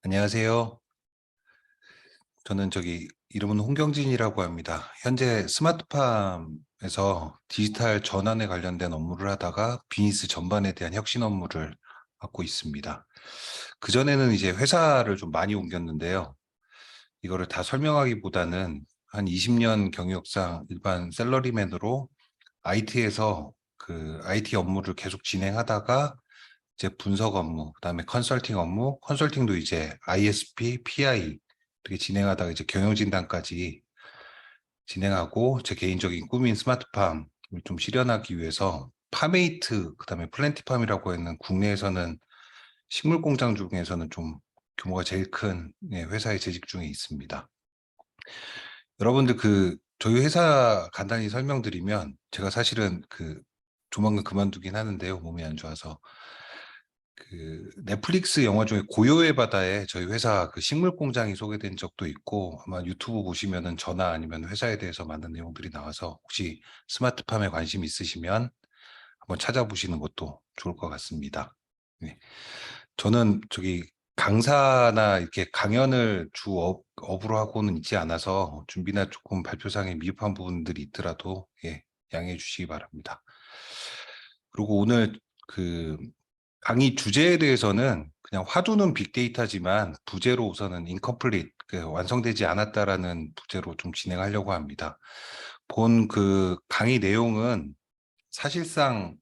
안녕하세요. 저는 이름은 홍경진이라고 합니다. 현재 스마트팜에서 디지털 전환에 관련된 업무를 하다가 비즈니스 전반에 대한 혁신 업무를 맡고 있습니다. 그전에는 이제 회사를 좀 많이 옮겼는데요. 이거를 다 설명하기보다는 한 20년 경력상 일반 샐러리맨으로 IT에서 그 IT 업무를 계속 진행하다가 이제 분석 업무, 그다음에 컨설팅 업무, 컨설팅도 이제 ISP, PI 이렇게 진행하다가 이제 경영진단까지 진행하고 제 개인적인 꿈인 스마트팜을 좀 실현하기 위해서 파메이트, 그다음에 플랜티팜이라고 하는 국내에서는 식물 공장 중에서는 좀 규모가 제일 큰 회사에 재직 중에 있습니다. 여러분들 저희 회사 간단히 설명드리면 제가 사실은 조만간 그만두긴 하는데요. 몸이 안 좋아서. 넷플릭스 영화 중에 고요의 바다에 저희 회사 식물 공장이 소개된 적도 있고 아마 유튜브 보시면은 저나 아니면 회사에 대해서 많은 내용들이 나와서 혹시 스마트팜에 관심 있으시면 한번 찾아보시는 것도 좋을 것 같습니다. 네. 저는 강사나 이렇게 강연을 업으로 하고는 있지 않아서 준비나 조금 발표상에 미흡한 부분들이 있더라도 양해해 주시기 바랍니다. 그리고 오늘 그 강의 주제에 대해서는 그냥 화두는 빅데이터지만 부제로 우선은 인컴플리트, 완성되지 않았다라는 부제로 좀 진행하려고 합니다. 본 강의 내용은 사실상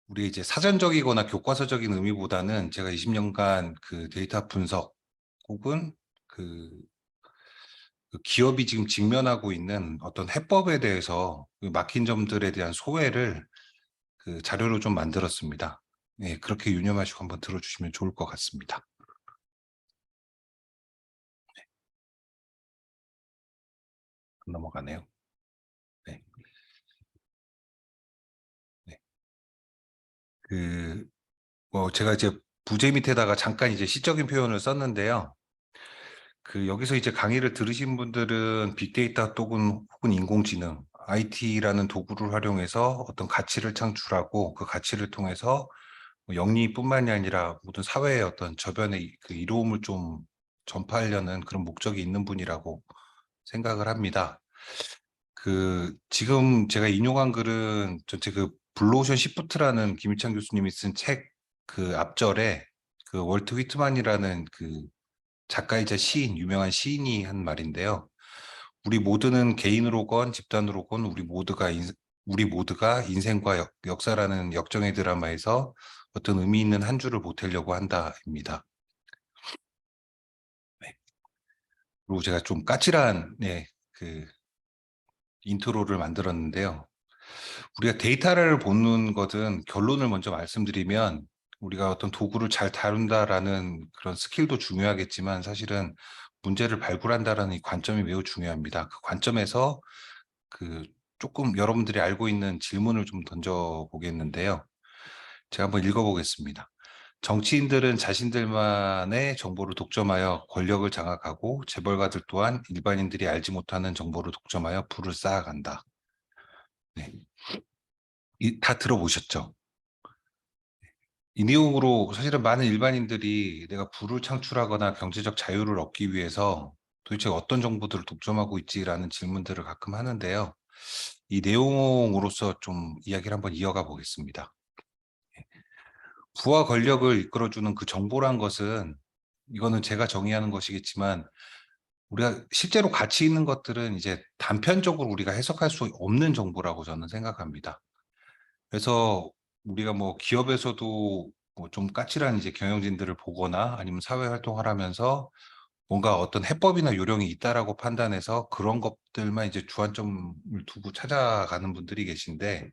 우리 이제 사전적이거나 교과서적인 의미보다는 제가 20년간 데이터 분석 혹은 그, 그 기업이 지금 직면하고 있는 어떤 해법에 대해서 막힌 점들에 대한 소회를 자료로 좀 만들었습니다. 예, 그렇게 유념하시고 한번 들어주시면 좋을 것 같습니다. 넘어가네요. 네. 네. 제가 이제 부제 밑에다가 잠깐 이제 시적인 표현을 썼는데요. 여기서 이제 강의를 들으신 분들은 빅데이터 혹은 인공지능, IT라는 도구를 활용해서 어떤 가치를 창출하고 그 가치를 통해서 뭐 영리뿐만이 아니라 모든 사회의 어떤 저변의 이로움을 좀 전파하려는 그런 목적이 있는 분이라고 생각을 합니다. 지금 제가 인용한 글은 전체 블루오션 시프트라는 김희창 교수님이 쓴 책 앞절에 월트 휘트만이라는 작가이자 유명한 시인이 한 말인데요. 우리 모두는 개인으로건 집단으로건 우리 모두가 인생과 역사라는 역정의 드라마에서 어떤 의미 있는 한 줄을 보태려고 한다입니다. 네. 그리고 제가 좀 까칠한 인트로를 만들었는데요. 우리가 데이터를 보는 것은 결론을 먼저 말씀드리면 우리가 어떤 도구를 잘 다룬다라는 그런 스킬도 중요하겠지만 사실은 문제를 발굴한다라는 이 관점이 매우 중요합니다. 그 관점에서 조금 여러분들이 알고 있는 질문을 좀 던져보겠는데요. 제가 한번 읽어보겠습니다. 정치인들은 자신들만의 정보를 독점하여 권력을 장악하고 재벌가들 또한 일반인들이 알지 못하는 정보를 독점하여 부를 쌓아간다. 네. 다 들어보셨죠? 이 내용으로 사실은 많은 일반인들이 내가 부를 창출하거나 경제적 자유를 얻기 위해서 도대체 어떤 정보들을 독점하고 있지라는 질문들을 가끔 하는데요. 이 내용으로서 좀 이야기를 한번 이어가 보겠습니다. 부와 권력을 이끌어주는 그 정보란 것은 이거는 제가 정의하는 것이겠지만 우리가 실제로 가치 있는 것들은 이제 단편적으로 우리가 해석할 수 없는 정보라고 저는 생각합니다. 그래서 우리가 뭐 기업에서도 뭐 좀 까칠한 이제 경영진들을 보거나 아니면 사회 활동을 하면서 뭔가 어떤 해법이나 요령이 있다라고 판단해서 그런 것들만 이제 주안점을 두고 찾아가는 분들이 계신데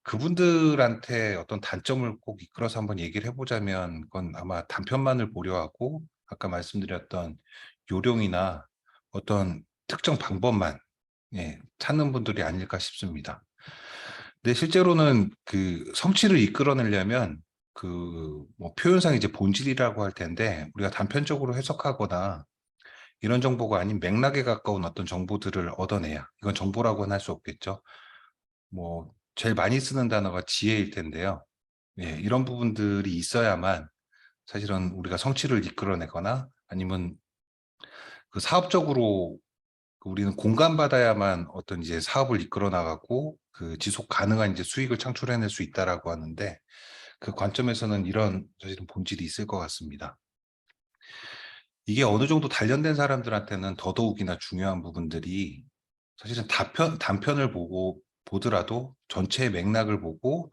그분들한테 어떤 단점을 꼭 이끌어서 한번 얘기를 해보자면 그건 아마 단편만을 보려 하고 아까 말씀드렸던 요령이나 어떤 특정 방법만 찾는 분들이 아닐까 싶습니다. 근데 실제로는 성취를 이끌어내려면 뭐 표현상 이제 본질이라고 할 텐데 우리가 단편적으로 해석하거나 이런 정보가 아닌 맥락에 가까운 어떤 정보들을 얻어내야 이건 정보라고는 할 수 없겠죠. 뭐 제일 많이 쓰는 단어가 지혜일 텐데요. 이런 부분들이 있어야만 사실은 우리가 성취를 이끌어내거나 아니면 그 사업적으로 우리는 공감받아야만 어떤 이제 사업을 이끌어 나가고 그 지속 가능한 이제 수익을 창출해낼 수 있다라고 하는데 그 관점에서는 이런 사실은 본질이 있을 것 같습니다. 이게 어느 정도 단련된 사람들한테는 더더욱이나 중요한 부분들이 사실은 단편을 보더라도 전체의 맥락을 보고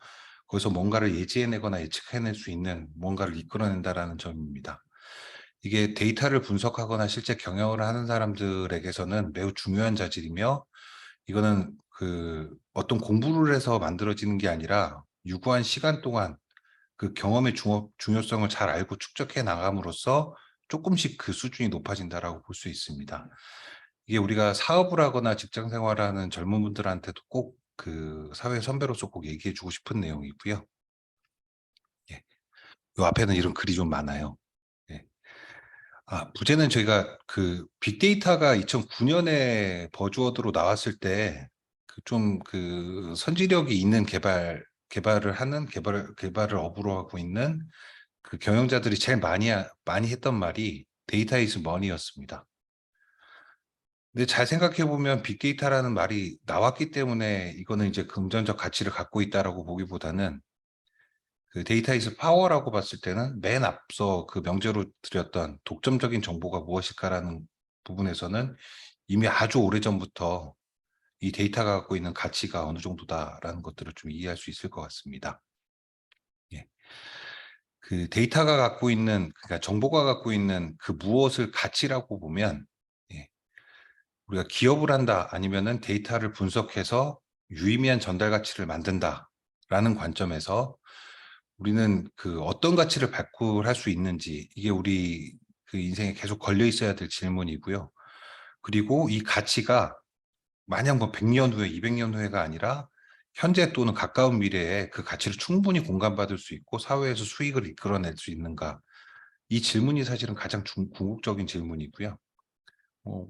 거기서 뭔가를 예지해내거나 예측해낼 수 있는 뭔가를 이끌어낸다라는 점입니다. 이게 데이터를 분석하거나 실제 경영을 하는 사람들에게서는 매우 중요한 자질이며 이거는 그 어떤 공부를 해서 만들어지는 게 아니라 유구한 시간 동안 그 경험의 중요성을 잘 알고 축적해 나감으로써 조금씩 그 수준이 높아진다라고 볼 수 있습니다. 이게 우리가 사업을 하거나 직장 생활하는 젊은 분들한테도 꼭 그 사회 선배로서 꼭 얘기해 주고 싶은 내용이고요. 예. 요 앞에는 이런 글이 좀 많아요. 예. 부제는 저희가 그 빅데이터가 2009년에 버즈워드로 나왔을 때 그 좀 그 선지력이 있는 개발을 하는 개발을 업으로 하고 있는 그 경영자들이 제일 많이 했던 말이 데이터 이즈 머니였습니다. 근데 잘 생각해 보면 빅데이터라는 말이 나왔기 때문에 이거는 이제 금전적 가치를 갖고 있다라고 보기보다는 그 데이터 이즈 파워라고 봤을 때는 맨 앞서 그 명제로 드렸던 독점적인 정보가 무엇일까라는 부분에서는 이미 아주 오래전부터 이 데이터가 갖고 있는 가치가 어느 정도다라는 것들을 좀 이해할 수 있을 것 같습니다. 예. 그 데이터가 갖고 있는, 그러니까 정보가 갖고 있는 그 무엇을 가치라고 보면, 예, 우리가 기업을 한다 아니면은 데이터를 분석해서 유의미한 전달 가치를 만든다라는 관점에서 우리는 그 어떤 가치를 발굴할 수 있는지 이게 우리 그 인생에 계속 걸려 있어야 될 질문이고요. 그리고 이 가치가 마냥 뭐 100년 후에 200년 후에가 아니라 현재 또는 가까운 미래에 그 가치를 충분히 공감받을 수 있고 사회에서 수익을 이끌어낼 수 있는가. 이 질문이 사실은 가장 궁극적인 질문이고요. 어,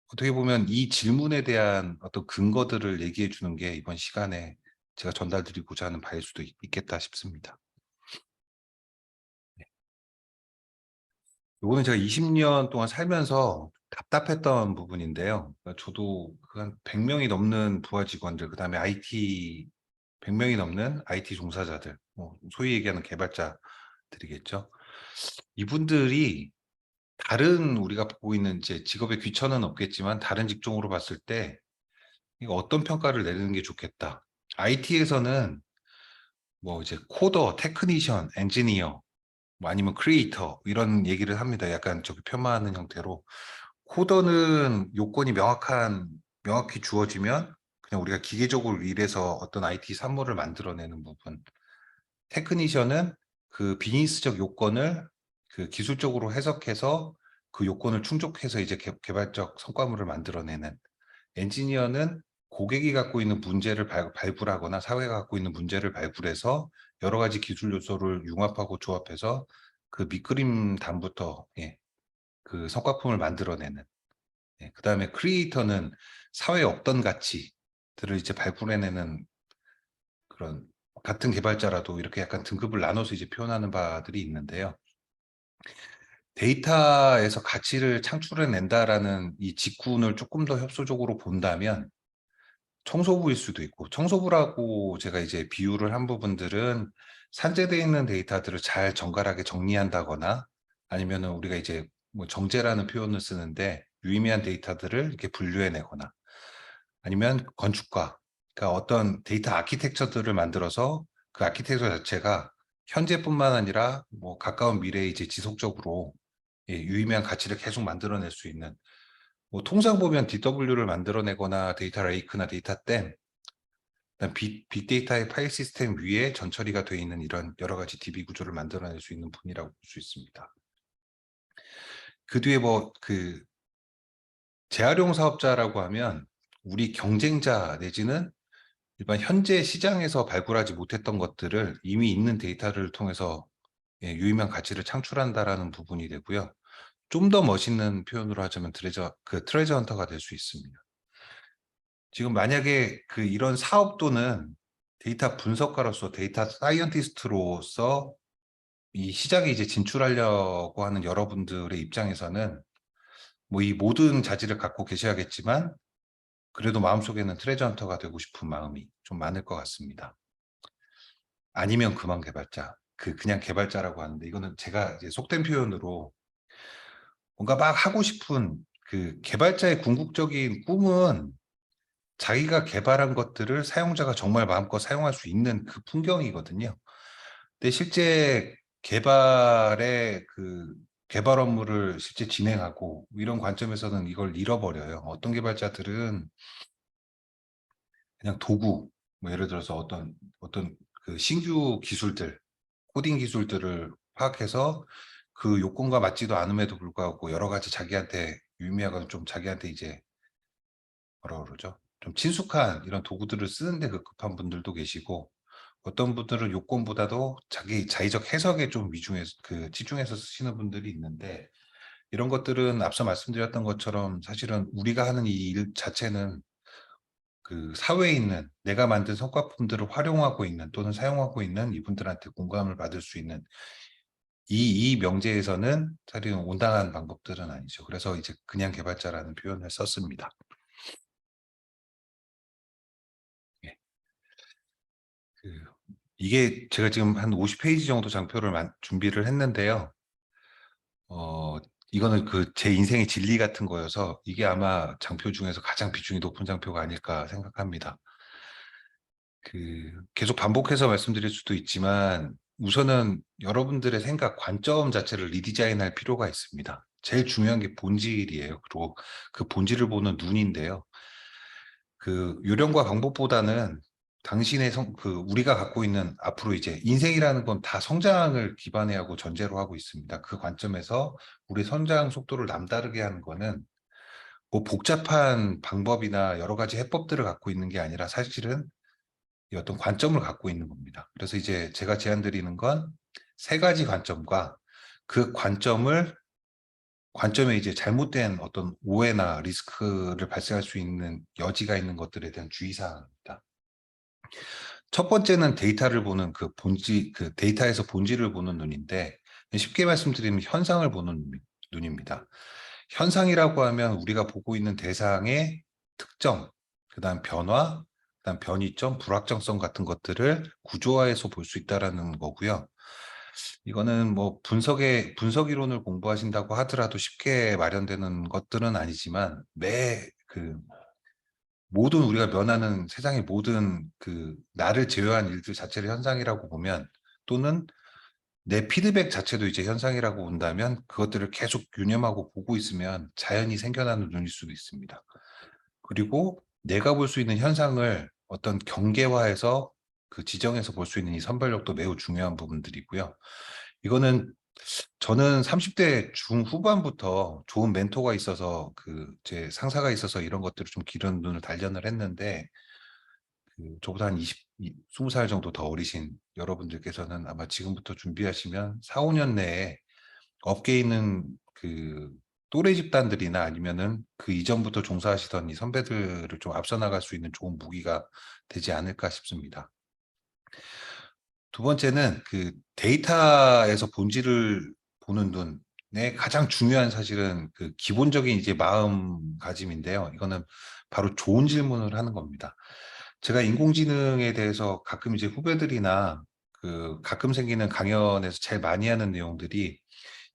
어떻게 보면 이 질문에 대한 어떤 근거들을 얘기해 주는 게 이번 시간에 제가 전달드리고자 하는 바일 수도 있겠다 싶습니다. 요거는 제가 20년 동안 살면서 답답했던 부분인데요. 그러니까 저도 한 100명이 넘는 부하 직원들, 그다음에 IT 100명이 넘는 IT 종사자들, 뭐 소위 얘기하는 개발자들이겠죠. 이분들이 다른 우리가 보고 있는 이제 직업의 귀천은 없겠지만 다른 직종으로 봤을 때 이거 어떤 평가를 내리는 게 좋겠다. IT에서는 뭐 이제 코더, 테크니션, 엔지니어, 뭐 아니면 크리에이터 이런 얘기를 합니다. 약간 저기 편마하는 형태로. 코더는 요건이 명확히 주어지면 그냥 우리가 기계적으로 일해서 어떤 IT 산물을 만들어내는 부분. 테크니션은 그 비즈니스적 요건을 그 기술적으로 해석해서 그 요건을 충족해서 이제 개발적 성과물을 만들어내는. 엔지니어는 고객이 갖고 있는 문제를 발굴하거나 사회가 갖고 있는 문제를 발굴해서 여러 가지 기술 요소를 융합하고 조합해서 그 밑그림 단부터 예, 그 성과품을 만들어내는. 예, 그다음에 크리에이터는 사회에 없던 가치들을 이제 발굴해내는 그런 같은 개발자라도 이렇게 약간 등급을 나눠서 이제 표현하는 바들이 있는데요. 데이터에서 가치를 창출해낸다라는 이 직군을 조금 더 협소적으로 본다면 청소부일 수도 있고, 청소부라고 제가 이제 비유를 한 부분들은 산재되어 있는 데이터들을 잘 정갈하게 정리한다거나 아니면은 우리가 이제 뭐 정제라는 표현을 쓰는데 유의미한 데이터들을 이렇게 분류해내거나 아니면 건축가, 그러니까 어떤 데이터 아키텍처들을 만들어서 그 아키텍처 자체가 현재뿐만 아니라 뭐 가까운 미래에 이제 지속적으로 예, 유의미한 가치를 계속 만들어낼 수 있는 뭐 통상 보면 DW를 만들어내거나 데이터 레이크나 데이터 댐, 빅데이터의 파일 시스템 위에 전처리가 되어 있는 이런 여러 가지 DB 구조를 만들어낼 수 있는 분이라고 볼 수 있습니다. 그 뒤에 뭐 그 재활용 사업자라고 하면 우리 경쟁자 내지는 일반 현재 시장에서 발굴하지 못했던 것들을 이미 있는 데이터를 통해서 예, 유의미한 가치를 창출한다라는 부분이 되고요. 좀 더 멋있는 표현으로 하자면 트레저 헌터가 될 수 있습니다. 지금 만약에 그 이런 사업 또는 데이터 분석가로서 데이터 사이언티스트로서 이 시장에 이제 진출하려고 하는 여러분들의 입장에서는 뭐 이 모든 자질을 갖고 계셔야겠지만 그래도 마음속에는 트레저 헌터가 되고 싶은 마음이 좀 많을 것 같습니다. 아니면 그만 개발자. 그냥 개발자라고 하는데 이거는 제가 이제 속된 표현으로 뭔가 막 하고 싶은 그 개발자의 궁극적인 꿈은 자기가 개발한 것들을 사용자가 정말 마음껏 사용할 수 있는 그 풍경이거든요. 근데 실제 개발의 그 개발 업무를 실제 진행하고 이런 관점에서는 이걸 잃어버려요. 어떤 개발자들은 그냥 도구, 뭐 예를 들어서 어떤 그 신규 기술들, 코딩 기술들을 파악해서 그 요건과 맞지도 않음에도 불구하고 여러 가지 자기한테 유의미하거나 좀 자기한테 이제 뭐라 그러죠? 좀 친숙한 이런 도구들을 쓰는데 급급한 분들도 계시고 어떤 분들은 요건보다도 자기 자의적 해석에 좀 집중해서 쓰시는 분들이 있는데 이런 것들은 앞서 말씀드렸던 것처럼 사실은 우리가 하는 이 일 자체는 그 사회에 있는 내가 만든 성과품들을 활용하고 있는 또는 사용하고 있는 이분들한테 공감을 받을 수 있는 이 명제에서는 사실은 온당한 방법들은 아니죠. 그래서 이제 그냥 개발자라는 표현을 썼습니다. 예. 그 이게 제가 지금 한 50페이지 정도 장표를 준비를 했는데요. 어, 이거는 그 제 인생의 진리 같은 거여서 이게 아마 장표 중에서 가장 비중이 높은 장표가 아닐까 생각합니다. 계속 반복해서 말씀드릴 수도 있지만 우선은 여러분들의 생각, 관점 자체를 리디자인할 필요가 있습니다. 제일 중요한 게 본질이에요. 그리고 그 본질을 보는 눈인데요. 그 요령과 방법보다는 당신의 우리가 갖고 있는 앞으로 이제 인생이라는 건 다 성장을 기반에 하고 전제로 하고 있습니다. 그 관점에서 우리 성장 속도를 남다르게 하는 거는 뭐 복잡한 방법이나 여러 가지 해법들을 갖고 있는 게 아니라 사실은 이 어떤 관점을 갖고 있는 겁니다. 그래서 이제 제가 제안 드리는 건 세 가지 관점과 그 관점에 이제 잘못된 어떤 오해나 리스크를 발생할 수 있는 여지가 있는 것들에 대한 주의사항입니다. 첫 번째는 데이터를 보는 그 데이터에서 본질을 보는 눈인데 쉽게 말씀드리면 현상을 보는 눈입니다. 현상이라고 하면 우리가 보고 있는 대상의 특정, 그다음 변화, 그다음 변이점, 불확정성 같은 것들을 구조화해서 볼 수 있다라는 거고요. 이거는 뭐 분석 이론을 공부하신다고 하더라도 쉽게 마련되는 것들은 아니지만 모든 우리가 면하는 세상의 모든 그 나를 제외한 일들 자체를 현상이라고 보면 또는 내 피드백 자체도 이제 현상이라고 본다면 그것들을 계속 유념하고 보고 있으면 자연히 생겨나는 눈일 수도 있습니다. 그리고 내가 볼 수 있는 현상을 어떤 경계화해서 그 지정해서 볼 수 있는 이 선별력도 매우 중요한 부분들이고요. 이거는 저는 30대 중후반부터 좋은 멘토가 있어서 제 상사가 있어서 이런 것들을 좀 기른 눈을 단련을 했는데 저보다 한 20살 정도 더 어리신 여러분들께서는 아마 지금부터 준비하시면 4, 5년 내에 업계에 있는 그 또래 집단들이나 아니면은 그 이전부터 종사하시던 이 선배들을 좀 앞서 나갈 수 있는 좋은 무기가 되지 않을까 싶습니다. 두 번째는 그 데이터에서 본질을 보는 눈의 가장 중요한 사실은 그 기본적인 이제 마음가짐인데요. 이거는 바로 좋은 질문을 하는 겁니다. 제가 인공지능에 대해서 가끔 이제 후배들이나 그 가끔 생기는 강연에서 제일 많이 하는 내용들이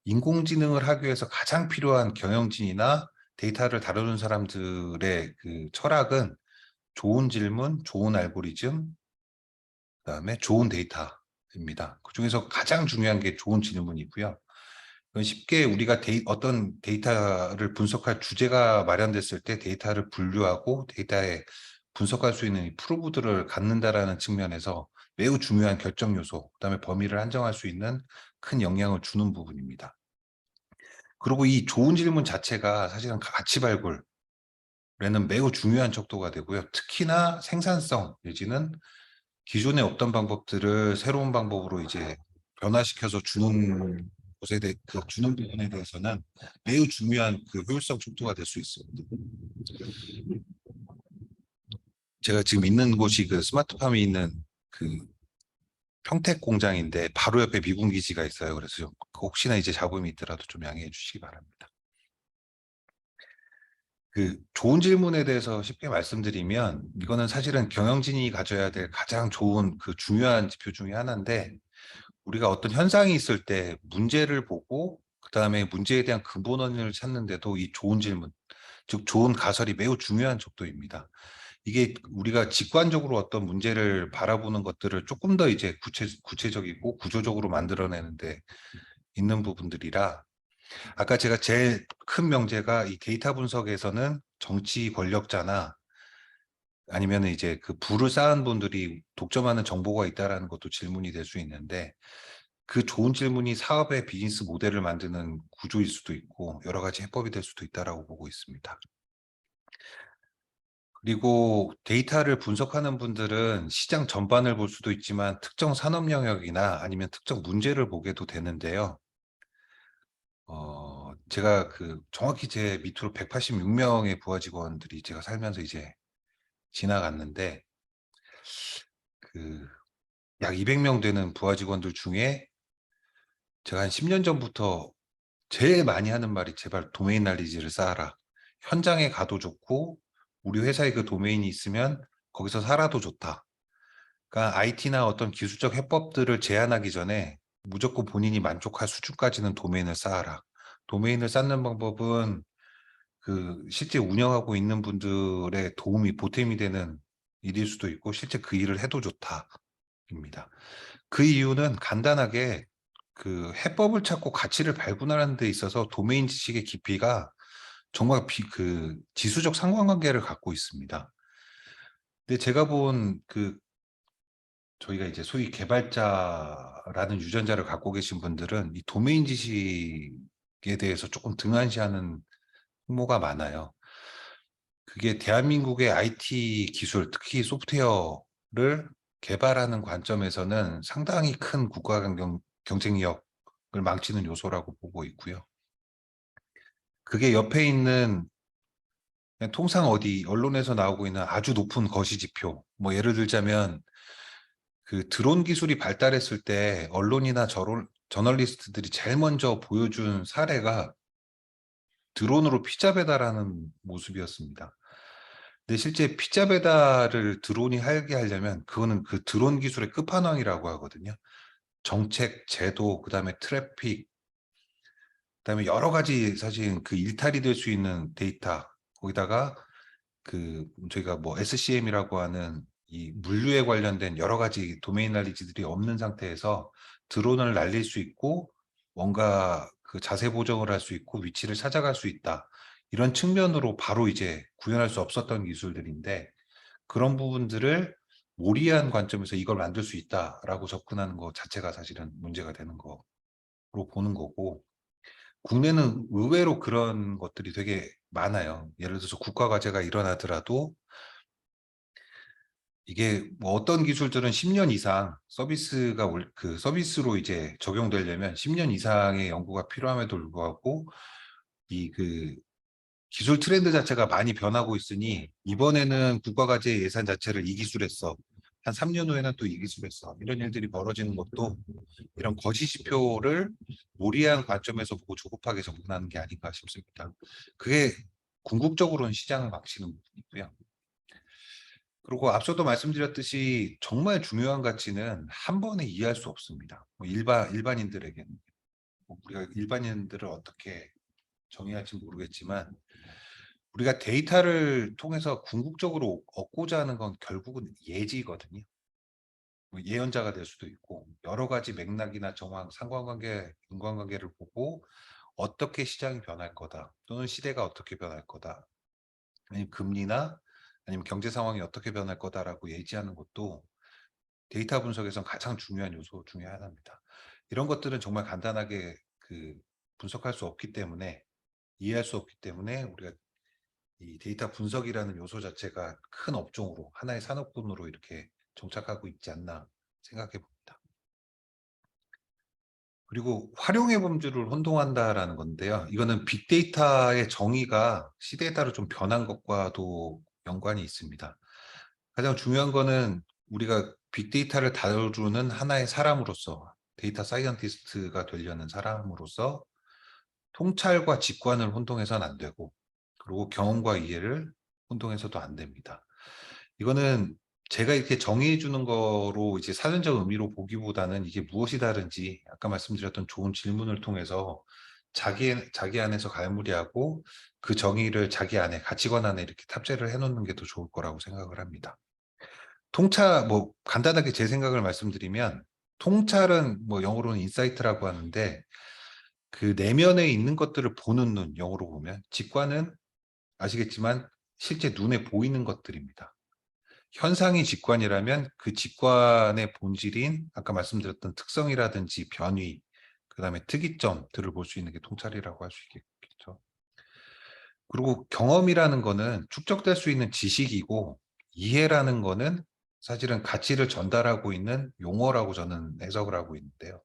인공지능을 하기 위해서 가장 필요한 경영진이나 데이터를 다루는 사람들의 그 철학은 좋은 질문, 좋은 알고리즘, 그다음에 좋은 데이터입니다. 그중에서 가장 중요한 게 좋은 질문이고요. 그건 쉽게 우리가 어떤 데이터를 분석할 주제가 마련됐을 때 데이터를 분류하고 데이터에 분석할 수 있는 이 프로브들을 갖는다라는 측면에서 매우 중요한 결정 요소, 그다음에 범위를 한정할 수 있는 큰 영향을 주는 부분입니다. 그리고 이 좋은 질문 자체가 사실은 가치 발굴에는 매우 중요한 척도가 되고요. 특히나 생산성 내지는 기존에 없던 방법들을 새로운 방법으로 이제 변화시켜서 주는 부분에 대해서는 매우 중요한 그 효율성 척도가 될 수 있습니다. 제가 지금 있는 곳이 그 스마트팜이 있는 그 평택 공장인데 바로 옆에 미군 기지가 있어요. 그래서 혹시나 이제 잡음이 있더라도 좀 양해해 주시기 바랍니다. 그 좋은 질문에 대해서 쉽게 말씀드리면 이거는 사실은 경영진이 가져야 될 가장 좋은 그 중요한 지표 중에 하나인데, 우리가 어떤 현상이 있을 때 문제를 보고 그다음에 문제에 대한 근본 원인을 찾는데도 이 좋은 질문, 즉 좋은 가설이 매우 중요한 척도입니다. 이게 우리가 직관적으로 어떤 문제를 바라보는 것들을 조금 더 이제 구체적이고 구조적으로 만들어내는데 있는 부분들이라, 아까 제가 제일 큰 명제가 이 데이터 분석에서는 정치 권력자나 아니면 이제 그 부를 쌓은 분들이 독점하는 정보가 있다라는 것도 질문이 될 수 있는데, 그 좋은 질문이 사업의 비즈니스 모델을 만드는 구조일 수도 있고 여러 가지 해법이 될 수도 있다라고 보고 있습니다. 그리고 데이터를 분석하는 분들은 시장 전반을 볼 수도 있지만 특정 산업 영역이나 아니면 특정 문제를 보게도 되는데요. 제가 그 정확히 제 밑으로 186명의 부하 직원들이 제가 살면서 이제 지나갔는데, 그 약 200명 되는 부하 직원들 중에 제가 한 10년 전부터 제일 많이 하는 말이 제발 도메인 날리지를 쌓아라. 현장에 가도 좋고 우리 회사에 그 도메인이 있으면 거기서 살아도 좋다. 그러니까 IT나 어떤 기술적 해법들을 제안하기 전에 무조건 본인이 만족할 수준까지는 도메인을 쌓아라. 도메인을 쌓는 방법은 그 실제 운영하고 있는 분들의 도움이 보탬이 되는 일일 수도 있고 실제 그 일을 해도 좋다입니다. 그 이유는 간단하게 그 해법을 찾고 가치를 발굴하는 데 있어서 도메인 지식의 깊이가 정말 그 지수적 상관관계를 갖고 있습니다. 근데 제가 본 그 저희가 이제 소위 개발자라는 유전자를 갖고 계신 분들은 이 도메인 지식에 대해서 조금 등한시하는 풍모가 많아요. 그게 대한민국의 IT 기술, 특히 소프트웨어를 개발하는 관점에서는 상당히 큰 국가 경쟁력을 망치는 요소라고 보고 있고요. 그게 옆에 있는 그냥 통상 어디 언론에서 나오고 있는 아주 높은 거시 지표, 뭐 예를 들자면 그 드론 기술이 발달했을 때 언론이나 저널리스트들이 제일 먼저 보여준 사례가 드론으로 피자 배달하는 모습이었습니다. 근데 실제 피자 배달을 드론이 하게 하려면 그거는 그 드론 기술의 끝판왕이라고 하거든요. 정책, 제도, 그다음에 트래픽, 그다음에 여러 가지 사실 그 일탈이 될 수 있는 데이터, 거기다가 그 저희가 뭐 SCM이라고 하는 이 물류에 관련된 여러 가지 도메인 날리지들이 없는 상태에서 드론을 날릴 수 있고 뭔가 그 자세 보정을 할 수 있고 위치를 찾아갈 수 있다. 이런 측면으로 바로 이제 구현할 수 없었던 기술들인데, 그런 부분들을 몰이한 관점에서 이걸 만들 수 있다라고 접근하는 것 자체가 사실은 문제가 되는 거로 보는 거고, 국내는 의외로 그런 것들이 되게 많아요. 예를 들어서 국가 과제가 일어나더라도 이게 뭐 어떤 기술들은 10년 이상 서비스가 그 서비스로 이제 적용되려면 10년 이상의 연구가 필요함에도 불구하고 이 그 기술 트렌드 자체가 많이 변하고 있으니 이번에는 국가 과제 예산 자체를 이 기술에 써. 한 3년 후에는 또 이 기술에 써. 이런 일들이 벌어지는 것도 이런 거시지표를 무리한 관점에서 보고 조급하게 접근하는 게 아닌가 싶습니다. 그게 궁극적으로는 시장을 망치는 부분이고요. 그리고 앞서도 말씀드렸듯이 정말 중요한 가치는 한 번에 이해할 수 없습니다. 뭐 일반인들에게는 뭐 우리가 일반인들을 어떻게 정의할지 모르겠지만, 우리가 데이터를 통해서 궁극적으로 얻고자 하는 건 결국은 예지거든요. 뭐 예언자가 될 수도 있고 여러 가지 맥락이나 정황, 상관관계, 인과관계를 보고 어떻게 시장이 변할 거다, 또는 시대가 어떻게 변할 거다, 아니면 금리나 아니면 경제 상황이 어떻게 변할 거다라고 예지하는 것도 데이터 분석에선 가장 중요한 요소 중에 하나입니다. 이런 것들은 정말 간단하게 그 분석할 수 없기 때문에, 이해할 수 없기 때문에 우리가 이 데이터 분석이라는 요소 자체가 큰 업종으로 하나의 산업군으로 이렇게 정착하고 있지 않나 생각해 봅니다. 그리고 활용의 범주를 혼동한다라는 건데요. 이거는 빅데이터의 정의가 시대에 따라 좀 변한 것과도 연관이 있습니다. 가장 중요한 거는 우리가 빅데이터를 다루는 하나의 사람으로서, 데이터 사이언티스트가 되려는 사람으로서 통찰과 직관을 혼동해서는 안 되고, 그리고 경험과 이해를 혼동해서도 안 됩니다. 이거는 제가 이렇게 정의해 주는 거로 이제 사전적 의미로 보기보다는 이게 무엇이 다른지 아까 말씀드렸던 좋은 질문을 통해서 자기 안에서 갈무리하고 그 정의를 자기 안에 가치관 안에 이렇게 탑재를 해놓는 게 더 좋을 거라고 생각을 합니다. 뭐 간단하게 제 생각을 말씀드리면, 통찰은 뭐 영어로는 인사이트라고 하는데, 그 내면에 있는 것들을 보는 눈, 영어로 보면 직관은 아시겠지만 실제 눈에 보이는 것들입니다. 현상이 직관이라면 그 직관의 본질인 아까 말씀드렸던 특성이라든지 변위, 그다음에 특이점들을 볼 수 있는 게 통찰이라고 할 수 있겠죠. 그리고 경험이라는 거는 축적될 수 있는 지식이고, 이해라는 거는 사실은 가치를 전달하고 있는 용어라고 저는 해석을 하고 있는데요.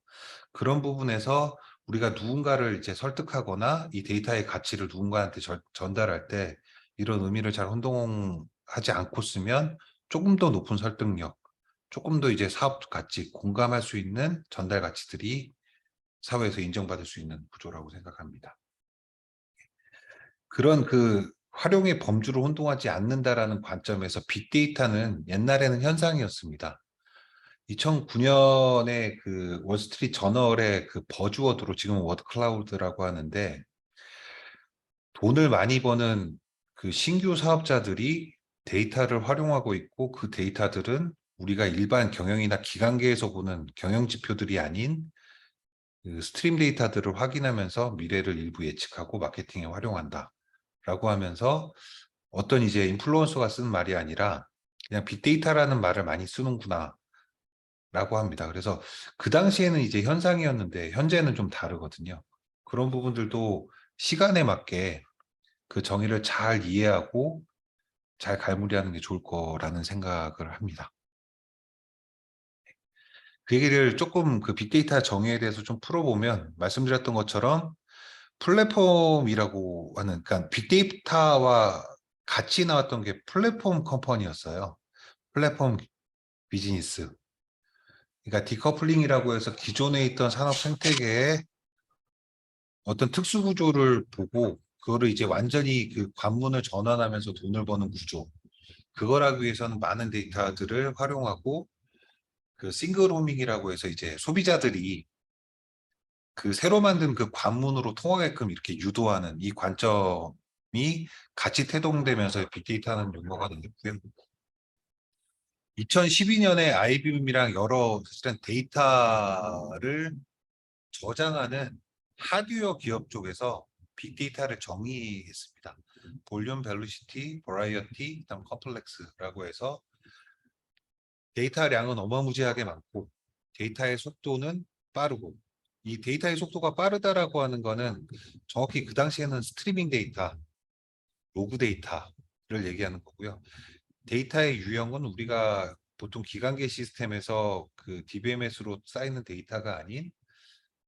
그런 부분에서 우리가 누군가를 이제 설득하거나 이 데이터의 가치를 누군가한테 전달할 때 이런 의미를 잘 혼동하지 않고 쓰면 조금 더 높은 설득력, 조금 더 이제 사업 가치, 공감할 수 있는 전달 가치들이 사회에서 인정받을 수 있는 구조라고 생각합니다. 그런 그 활용의 범주를 혼동하지 않는다라는 관점에서 빅데이터는 옛날에는 현상이었습니다. 2009년에 그 월스트리트 저널의 그 버즈워드로 지금은 워드클라우드라고 하는데, 돈을 많이 버는 그 신규 사업자들이 데이터를 활용하고 있고, 그 데이터들은 우리가 일반 경영이나 기관계에서 보는 경영 지표들이 아닌 그 스트림 데이터들을 확인하면서 미래를 일부 예측하고 마케팅에 활용한다라고 하면서, 어떤 이제 인플루언서가 쓴 말이 아니라 그냥 빅데이터라는 말을 많이 쓰는구나 라고 합니다. 그래서 그 당시에는 이제 현상이었는데 현재는 좀 다르거든요. 그런 부분들도 시간에 맞게 그 정의를 잘 이해하고 잘 갈무리하는 게 좋을 거라는 생각을 합니다. 그 얘기를 조금 그 빅데이터 정의에 대해서 좀 풀어보면, 말씀드렸던 것처럼 플랫폼이라고 하는, 그러니까 빅데이터와 같이 나왔던 게 플랫폼 컴퍼니였어요. 플랫폼 비즈니스. 그러니까 디커플링이라고 해서 기존에 있던 산업 생태계에 어떤 특수 구조를 보고 그거를 이제 완전히 그 관문을 전환하면서 돈을 버는 구조. 그걸 하기 위해서는 많은 데이터들을 활용하고, 그 싱글 호밍이라고 해서 이제 소비자들이 그 새로 만든 그 관문으로 통하게끔 이렇게 유도하는 이 관점이 같이 태동되면서 빅데이터는 용어가 됐고요. 2012년에 IBM이랑 여러 사실은 데이터를 저장하는 하드웨어 기업 쪽에서 빅데이터를 정의했습니다. 볼륨, 벨로시티, 버라이어티, 그다음 컴플렉스라고 해서 데이터량은 어마무지하게 많고 데이터의 속도는 빠르고, 이 데이터의 속도가 빠르다라고 하는 거는 정확히 그 당시에는 스트리밍 데이터, 로그 데이터를 얘기하는 거고요. 데이터의 유형은 우리가 보통 기관계 시스템에서 그 DBMS로 쌓이는 데이터가 아닌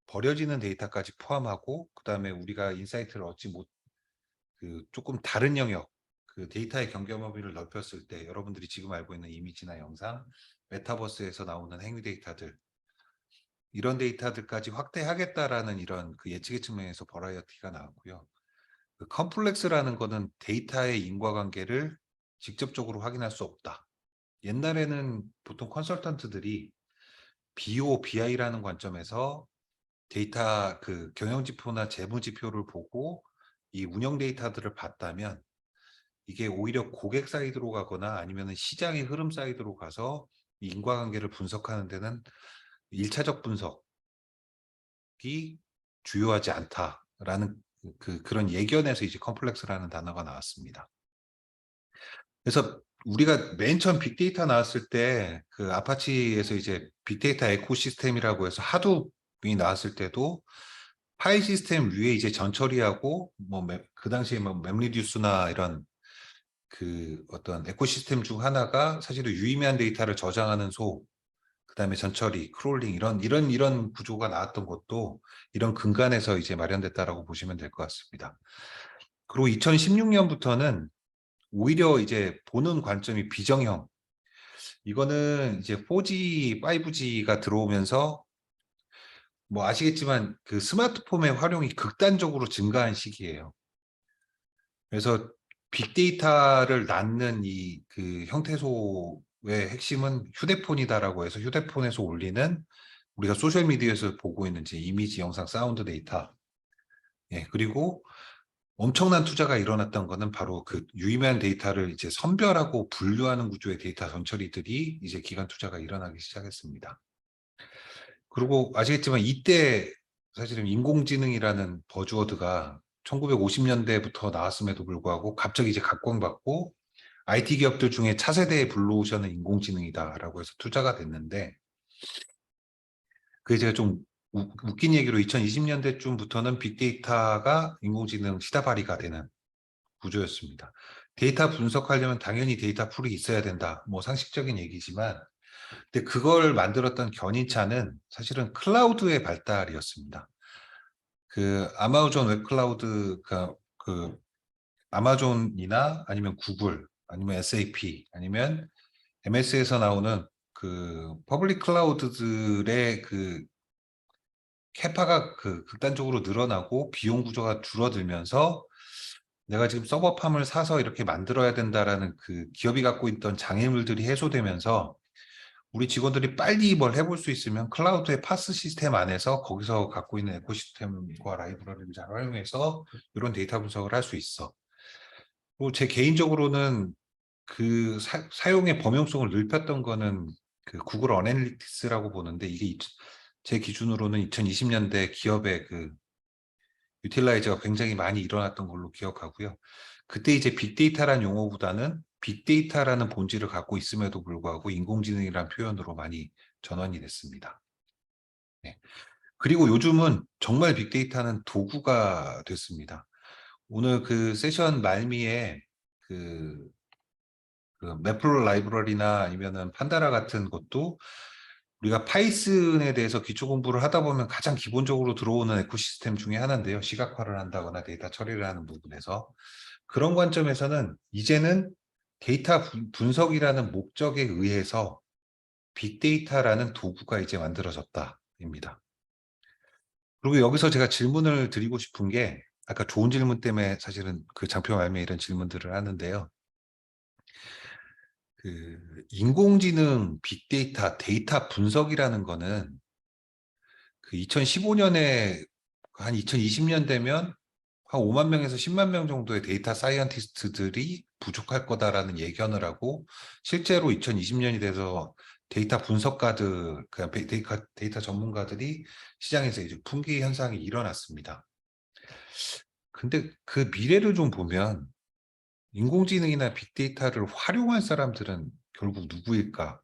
버려지는 데이터까지 포함하고, 그다음에 우리가 인사이트를 얻지 못, 그 조금 다른 영역, 그 데이터의 경계 범위를 넓혔을 때 여러분들이 지금 알고 있는 이미지나 영상, 메타버스에서 나오는 행위 데이터들, 이런 데이터들까지 확대하겠다라는 이런 그 예측의 측면에서 버라이어티가 나왔고요. 그 컴플렉스라는 거는 데이터의 인과관계를 직접적으로 확인할 수 없다. 옛날에는 보통 컨설턴트들이 BO, BI라는 관점에서 데이터 그 경영지표나 재무지표를 보고 이 운영 데이터들을 봤다면, 이게 오히려 고객 사이드로 가거나 아니면 시장의 흐름 사이드로 가서 이 인과관계를 분석하는 데는 1차적 분석이 주요하지 않다라는 그런 예견에서 이제 컴플렉스라는 단어가 나왔습니다. 그래서 우리가 맨 처음 빅데이터 나왔을 때 그 아파치에서 이제 빅데이터 에코시스템이라고 해서 하둡이 나왔을 때도 파일 시스템 위에 이제 전처리하고 뭐 그 당시에 뭐 맵리듀스나 이런 그 어떤 에코시스템 중 하나가 사실은 유의미한 데이터를 저장하는 소, 그다음에 전처리, 크롤링 이런 구조가 나왔던 것도 이런 근간에서 이제 마련됐다라고 보시면 될 것 같습니다. 그리고 2016년부터는 오히려 이제 보는 관점이 비정형. 이거는 이제 4G, 5G가 들어오면서 뭐 아시겠지만 그 스마트폰의 활용이 극단적으로 증가한 시기예요. 그래서 빅데이터를 낳는 이 그 형태소의 핵심은 휴대폰이다라고 해서 휴대폰에서 올리는 우리가 소셜미디어에서 보고 있는 이제 이미지, 영상, 사운드 데이터. 예, 그리고 엄청난 투자가 일어났던 거는 바로 그 유의미한 데이터를 이제 선별하고 분류하는 구조의 데이터 전처리들이 이제 기간 투자가 일어나기 시작했습니다. 그리고 아시겠지만 이때 사실은 인공지능이라는 버즈워드가 1950년대부터 나왔음에도 불구하고 갑자기 이제 각광받고 IT 기업들 중에 차세대의 블루오션은 인공지능이다라고 해서 투자가 됐는데 그게 제가 좀 웃긴 얘기로 2020년대쯤부터는 빅데이터가 인공지능 시다바리가 되는 구조였습니다. 데이터 분석하려면 당연히 데이터 풀이 있어야 된다. 뭐 상식적인 얘기지만 근데 그걸 만들었던 견인차는 사실은 클라우드의 발달이었습니다. 그 아마존 웹클라우드가 그 아마존이나 아니면 구글 아니면 SAP 아니면 MS에서 나오는 그 퍼블릭 클라우드들의 그 캐파가 그 극단적으로 늘어나고 비용 구조가 줄어들면서 내가 지금 서버팜을 사서 이렇게 만들어야 된다라는 그 기업이 갖고 있던 장애물들이 해소되면서 우리 직원들이 빨리 뭘 해볼 수 있으면 클라우드의 파스 시스템 안에서 거기서 갖고 있는 에코시스템과 라이브러리를 잘 활용해서 이런 데이터 분석을 할 수 있어. 그리고 제 개인적으로는 그 사용의 범용성을 넓혔던 거는 그 구글 어널리틱스라고 보는데 이게 제 기준으로는 2020년대 기업의 그 유틸라이저가 굉장히 많이 일어났던 걸로 기억하고요. 그때 이제 빅데이터란 용어보다는 빅데이터라는 본질을 갖고 있음에도 불구하고 인공지능이라는 표현으로 많이 전환이 됐습니다. 네. 그리고 요즘은 정말 빅데이터는 도구가 됐습니다. 오늘 그 세션 말미에 그, 그 매플 라이브러리나 아니면은 판다라 같은 것도 우리가 파이썬에 대해서 기초 공부를 하다 보면 가장 기본적으로 들어오는 에코시스템 중에 하나인데요. 시각화를 한다거나 데이터 처리를 하는 부분에서. 그런 관점에서는 이제는 데이터 분석이라는 목적에 의해서 빅데이터라는 도구가 이제 만들어졌다입니다. 그리고 여기서 제가 질문을 드리고 싶은 게 아까 좋은 질문 때문에 사실은 그 장표 말미에 이런 질문들을 하는데요. 그 인공지능, 빅데이터, 데이터 분석이라는 거는 그 2015년에 한 2020년 되면 한 5만 명에서 10만 명 정도의 데이터 사이언티스트들이 부족할 거다라는 예견을 하고 실제로 2020년이 돼서 데이터 분석가들, 그냥 데이터 전문가들이 시장에서 이제 품귀 현상이 일어났습니다. 근데 그 미래를 좀 보면 인공지능이나 빅데이터를 활용할 사람들은 결국 누구일까?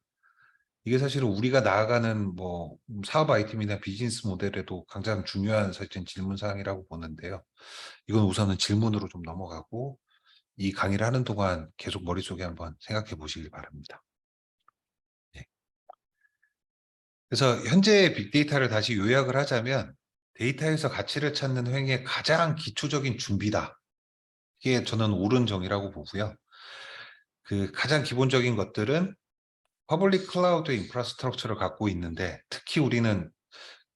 이게 사실은 우리가 나아가는 뭐 사업 아이템이나 비즈니스 모델에도 가장 중요한 사실 질문사항이라고 보는데요. 이건 우선은 질문으로 좀 넘어가고 이 강의를 하는 동안 계속 머릿속에 한번 생각해 보시길 바랍니다. 네. 그래서 현재의 빅데이터를 다시 요약을 하자면 데이터에서 가치를 찾는 행위의 가장 기초적인 준비다. 이게 저는 옳은 정의라고 보고요. 그 가장 기본적인 것들은 퍼블릭 클라우드 인프라스트럭처를 갖고 있는데 특히 우리는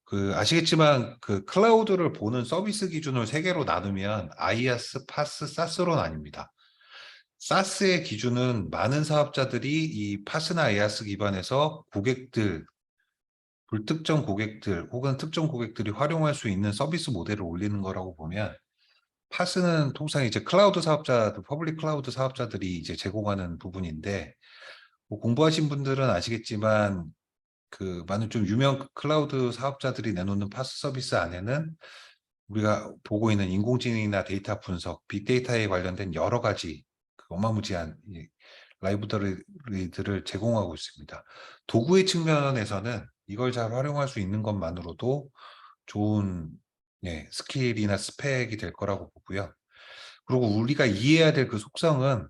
그 아시겠지만 그 클라우드를 보는 서비스 기준을 세 개로 나누면 IaaS, 파스, 사스로 나뉩니다. 사스의 기준은 많은 사업자들이 이 파스나 IaaS 기반에서 고객들, 불특정 고객들 혹은 특정 고객들이 활용할 수 있는 서비스 모델을 올리는 거라고 보면 파스는 통상 이제 클라우드 사업자들, 퍼블릭 클라우드 사업자들이 이제 제공하는 부분인데 뭐 공부하신 분들은 아시겠지만 그 많은 좀 유명 클라우드 사업자들이 내놓는 파스 서비스 안에는 우리가 보고 있는 인공지능이나 데이터 분석, 빅데이터에 관련된 여러 가지 그 어마무지한 라이브러리들을 제공하고 있습니다. 도구의 측면에서는 이걸 잘 활용할 수 있는 것만으로도 좋은 스킬이나 스펙이 될 거라고 보고요. 그리고 우리가 이해해야 될 그 속성은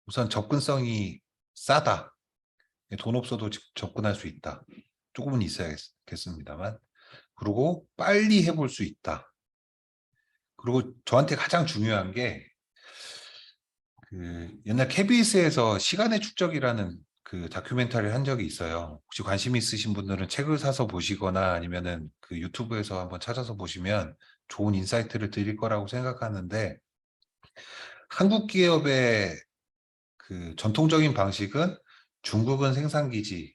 우선 접근성이 싸다. 돈 없어도 접근할 수 있다. 조금은 있어야겠습니다만. 그리고 빨리 해볼 수 있다. 그리고 저한테 가장 중요한 게 그 옛날 KBS에서 시간의 축적이라는 그 다큐멘터리를 한 적이 있어요. 혹시 관심 있으신 분들은 책을 사서 보시거나 아니면은 그 유튜브에서 한번 찾아서 보시면 좋은 인사이트를 드릴 거라고 생각하는데, 한국 기업의 그 전통적인 방식은 중국은 생산기지,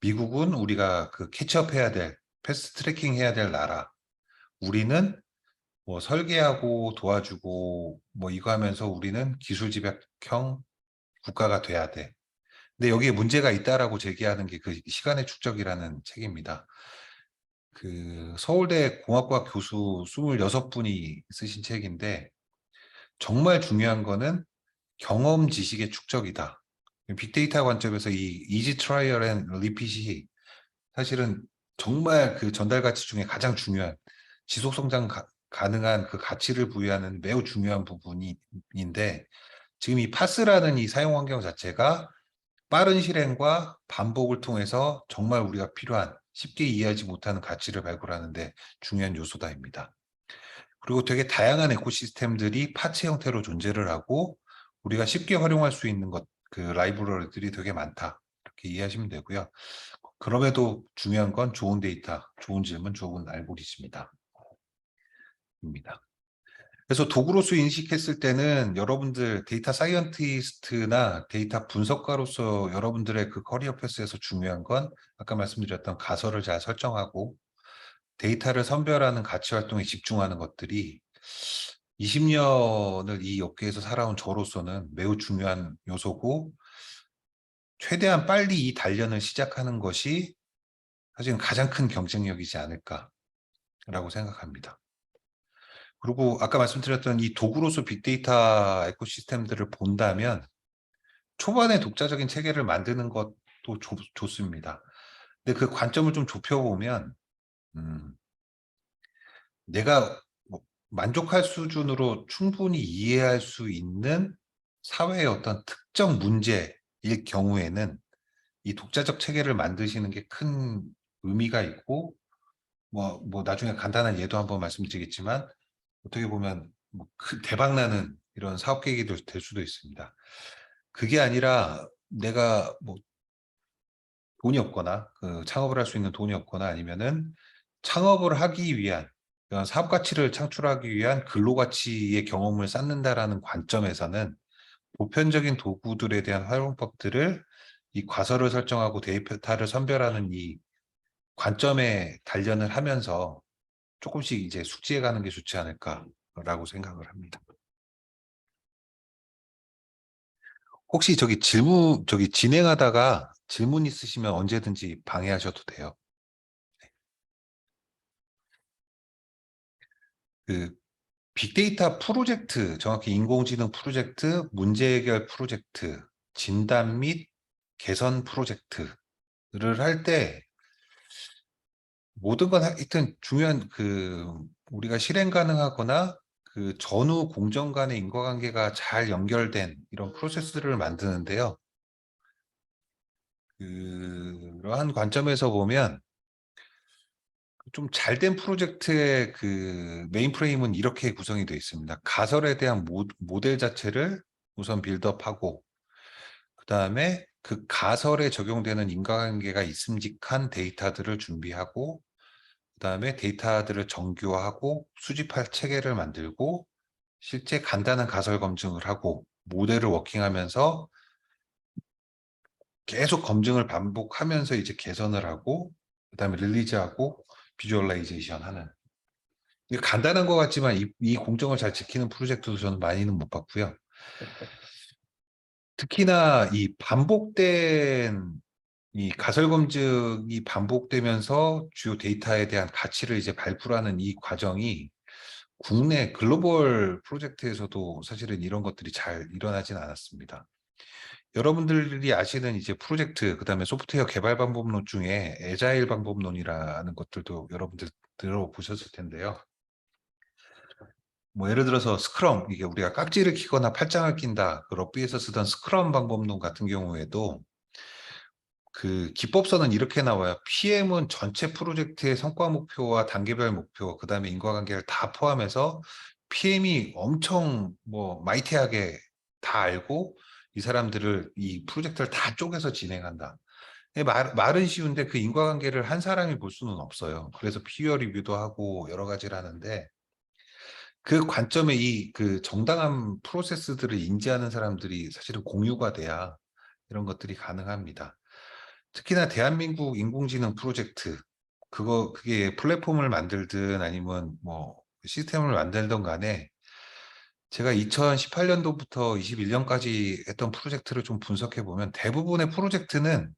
미국은 우리가 그 캐치업해야 될, 패스트 트래킹 해야 될 나라, 우리는 뭐 설계하고 도와주고 뭐 이거 하면서 우리는 기술 집약형 국가가 돼야 돼. 근데 여기에 문제가 있다라고 제기하는 게 그 시간의 축적이라는 책입니다. 그 서울대 공학과학 교수 26분이 쓰신 책인데, 정말 중요한 거는 경험 지식의 축적이다. 빅데이터 관점에서 이 이지 트라이얼 앤 리핏이 사실은 정말 그 전달 가치 중에 가장 중요한, 지속 성장 가능한 그 가치를 부여하는 매우 중요한 부분인데, 지금 이 파스라는 이 사용 환경 자체가 빠른 실행과 반복을 통해서 정말 우리가 필요한, 쉽게 이해하지 못하는 가치를 발굴하는데 중요한 요소다입니다. 그리고 되게 다양한 에코시스템들이 파츠 형태로 존재를 하고 우리가 쉽게 활용할 수 있는 그 라이브러리들이 되게 많다. 이렇게 이해하시면 되고요. 그럼에도 중요한 건 좋은 데이터, 좋은 질문, 좋은 알고리즘이다. 입니다. 그래서 도구로서 인식했을 때는 여러분들 데이터 사이언티스트나 데이터 분석가로서 여러분들의 그 커리어 패스에서 중요한 건 아까 말씀드렸던 가설을 잘 설정하고 데이터를 선별하는 가치 활동에 집중하는 것들이 20년을 이 업계에서 살아온 저로서는 매우 중요한 요소고, 최대한 빨리 이 단련을 시작하는 것이 사실은 가장 큰 경쟁력이지 않을까라고 생각합니다. 그리고 아까 말씀드렸던 이 도구로서 빅데이터 에코시스템들을 본다면 초반에 독자적인 체계를 만드는 것도 좋습니다. 근데 그 관점을 좀 좁혀보면 내가 뭐 만족할 수준으로 충분히 이해할 수 있는 사회의 어떤 특정 문제일 경우에는 이 독자적 체계를 만드시는 게 큰 의미가 있고, 뭐 나중에 간단한 예도 한번 말씀드리겠지만 어떻게 보면 뭐 대박 나는 이런 사업 계획이 될 수도 있습니다. 그게 아니라 내가 뭐 돈이 없거나 그 창업을 할 수 있는 돈이 없거나 아니면은 창업을 하기 위한 그런 사업 가치를 창출하기 위한 근로 가치의 경험을 쌓는다라는 관점에서는 보편적인 도구들에 대한 활용법들을 이 과서를 설정하고 데이터를 선별하는 이 관점에 단련을 하면서 조금씩 이제 숙지해 가는 게 좋지 않을까라고 생각을 합니다. 혹시 저기 진행하다가 질문 있으시면 언제든지 방해하셔도 돼요. 그 빅데이터 프로젝트, 정확히 인공지능 프로젝트, 문제 해결 프로젝트, 진단 및 개선 프로젝트를 할 때 모든 건 하여튼 중요한 그 우리가 실행 가능하거나 그 전후 공정 간의 인과관계가 잘 연결된 이런 프로세스를 만드는데요. 그러한 관점에서 보면 좀 잘된 프로젝트의 그 메인 프레임은 이렇게 구성이 되어 있습니다. 가설에 대한 모델 자체를 우선 빌드업하고, 그 다음에 그 가설에 적용되는 인과관계가 있음직한 데이터들을 준비하고, 그 다음에 데이터들을 정교화하고 수집할 체계를 만들고, 실제 간단한 가설 검증을 하고, 모델을 워킹하면서 계속 검증을 반복하면서 이제 개선을 하고, 그 다음에 릴리즈하고 비주얼라이제이션 하는. 이게 간단한 것 같지만 이 공정을 잘 지키는 프로젝트도 저는 많이는 못 봤고요. 특히나 이 반복된 이 가설 검증이 반복되면서 주요 데이터에 대한 가치를 이제 발굴하는 이 과정이 국내 글로벌 프로젝트에서도 사실은 이런 것들이 잘 일어나진 않았습니다. 여러분들이 아시는 이제 프로젝트, 그다음에 소프트웨어 개발 방법론 중에 애자일 방법론이라는 것들도 여러분들 들어보셨을 텐데요. 뭐 예를 들어서 스크럼, 이게 우리가 깍지를 끼거나 팔짱을 낀다, 그 럭비에서 쓰던 스크럼 방법론 같은 경우에도 그 기법서는 이렇게 나와요. PM은 전체 프로젝트의 성과 목표와 단계별 목표, 그다음에 인과관계를 다 포함해서 PM이 엄청 뭐 마이티하게 다 알고 이 사람들을 이 프로젝트를 다 쪼개서 진행한다. 말은 쉬운데 그 인과관계를 한 사람이 볼 수는 없어요. 그래서 피어 리뷰도 하고 여러 가지를 하는데 그 관점에 이 그 정당한 프로세스들을 인지하는 사람들이 사실은 공유가 돼야 이런 것들이 가능합니다. 특히나 대한민국 인공지능 프로젝트 그게 플랫폼을 만들든 아니면 뭐 시스템을 만들든 간에 제가 2018년도부터 21년까지 했던 프로젝트를 좀 분석해 보면 대부분의 프로젝트는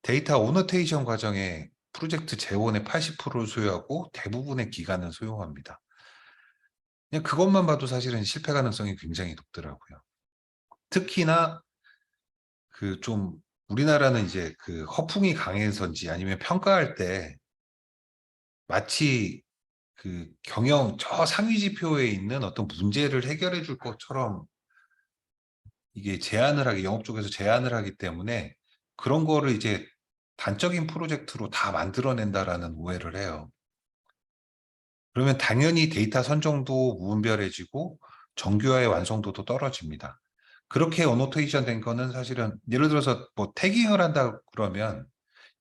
데이터 오너테이션 과정에 프로젝트 재원의 80%를 소요하고 대부분의 기간은 소요합니다. 그냥 그것만 봐도 사실은 실패 가능성이 굉장히 높더라고요. 특히나 그 좀 우리나라는 이제 그 허풍이 강해서인지 아니면 평가할 때 마치 그 저 상위 지표에 있는 어떤 문제를 해결해 줄 것처럼 이게 영업 쪽에서 제안을 하기 때문에 그런 거를 이제 단적인 프로젝트로 다 만들어낸다라는 오해를 해요. 그러면 당연히 데이터 선정도 무분별해지고 정교화의 완성도도 떨어집니다. 그렇게 어노테이션 된 거는 사실은 예를 들어서 뭐 태깅을 한다 그러면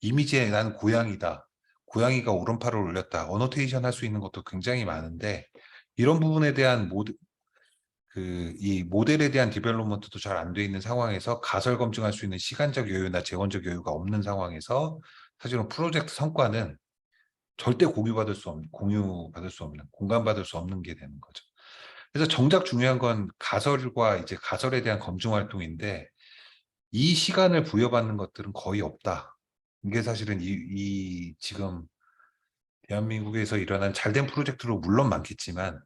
이미지에 난 고양이다. 고양이가 오른팔을 올렸다. 어노테이션 할 수 있는 것도 굉장히 많은데 이런 부분에 대한 이 모델에 대한 디벨롭먼트도 잘 안 돼 있는 상황에서 가설 검증할 수 있는 시간적 여유나 재원적 여유가 없는 상황에서 사실은 프로젝트 성과는 절대 공유받을 수 없는, 공감받을 수 없는 게 되는 거죠. 그래서 정작 중요한 건 가설과 이제 가설에 대한 검증 활동인데 이 시간을 부여받는 것들은 거의 없다. 이게 사실은 이 지금 대한민국에서 일어난 잘된 프로젝트로 물론 많겠지만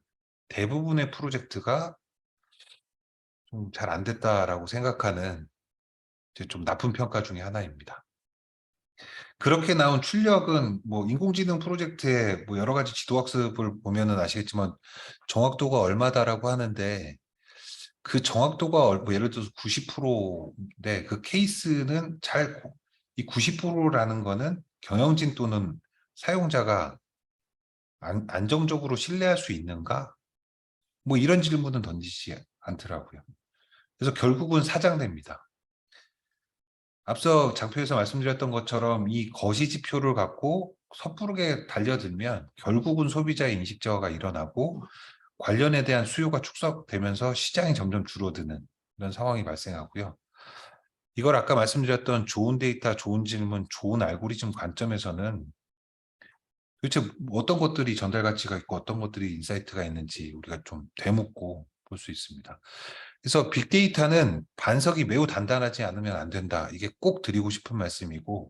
대부분의 프로젝트가 좀 잘 안 됐다라고 생각하는 이제 좀 나쁜 평가 중에 하나입니다. 그렇게 나온 출력은 뭐 인공지능 프로젝트의 뭐 여러 가지 지도학습을 보면은 아시겠지만 정확도가 얼마다라고 하는데 그 정확도가 뭐 예를 들어서 90%인데 그 케이스는 이 90%라는 거는 경영진 또는 사용자가 안정적으로 신뢰할 수 있는가? 뭐 이런 질문은 던지지 않더라고요. 그래서 결국은 사장됩니다. 앞서 장표에서 말씀드렸던 것처럼 이 거시지표를 갖고 섣부르게 달려들면 결국은 소비자의 인식 저하가 일어나고 관련에 대한 수요가 축소되면서 시장이 점점 줄어드는 이런 상황이 발생하고요. 이걸 아까 말씀드렸던 좋은 데이터, 좋은 질문, 좋은 알고리즘 관점에서는 도대체 어떤 것들이 전달 가치가 있고 어떤 것들이 인사이트가 있는지 우리가 좀 되묻고 볼 수 있습니다. 그래서 빅데이터는 반석이 매우 단단하지 않으면 안 된다. 이게 꼭 드리고 싶은 말씀이고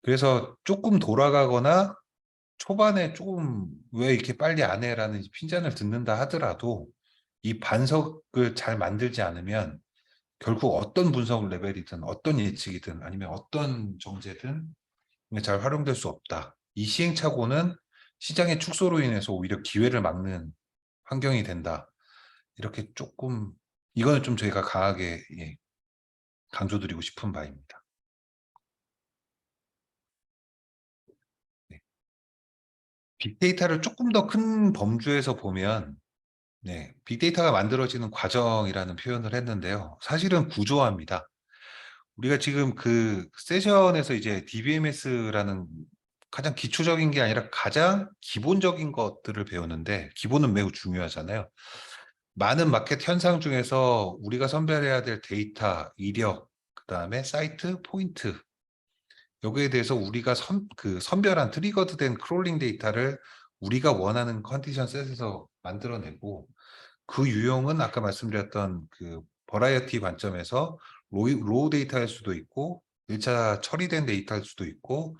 그래서 조금 돌아가거나 초반에 조금 왜 이렇게 빨리 안 해라는 핀잔을 듣는다 하더라도 이 반석을 잘 만들지 않으면 결국 어떤 분석 레벨이든 어떤 예측이든 아니면 어떤 정제든 잘 활용될 수 없다. 이 시행착오는 시장의 축소로 인해서 오히려 기회를 막는 환경이 된다. 이렇게 조금 이거는 좀 저희가 강하게 강조드리고 싶은 바입니다. 네. 빅데이터를 조금 더 큰 범주에서 보면 빅데이터가 만들어지는 과정이라는 표현을 했는데요. 사실은 구조화입니다. 우리가 지금 그 세션에서 이제 DBMS라는 가장 기초적인 게 아니라 가장 기본적인 것들을 배우는데 기본은 매우 중요하잖아요. 많은 마켓 현상 중에서 우리가 선별해야 될 데이터, 이력, 그다음에 사이트, 포인트 여기에 대해서 우리가 선별한 트리거드 된 크롤링 데이터를 우리가 원하는 컨디션 셋에서 만들어내고 그 유형은 아까 말씀드렸던 그 버라이어티 관점에서 로우 데이터일 수도 있고 1차 처리된 데이터일 수도 있고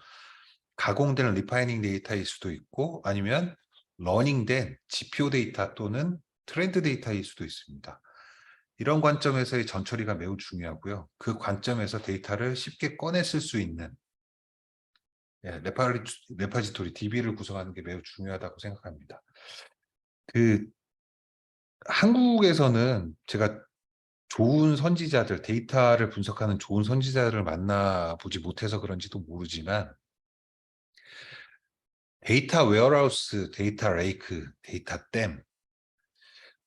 가공된 리파이닝 데이터일 수도 있고 아니면 러닝된 지표 데이터 또는 트렌드 데이터일 수도 있습니다. 이런 관점에서의 전처리가 매우 중요하고요. 그 관점에서 데이터를 쉽게 꺼내 쓸 수 있는 레파지토리 DB를 구성하는 게 매우 중요하다고 생각합니다. 그 한국에서는 제가 좋은 선지자들, 데이터를 분석하는 좋은 선지자들을 만나보지 못해서 그런지도 모르지만 데이터 웨어하우스, 데이터 레이크, 데이터 댐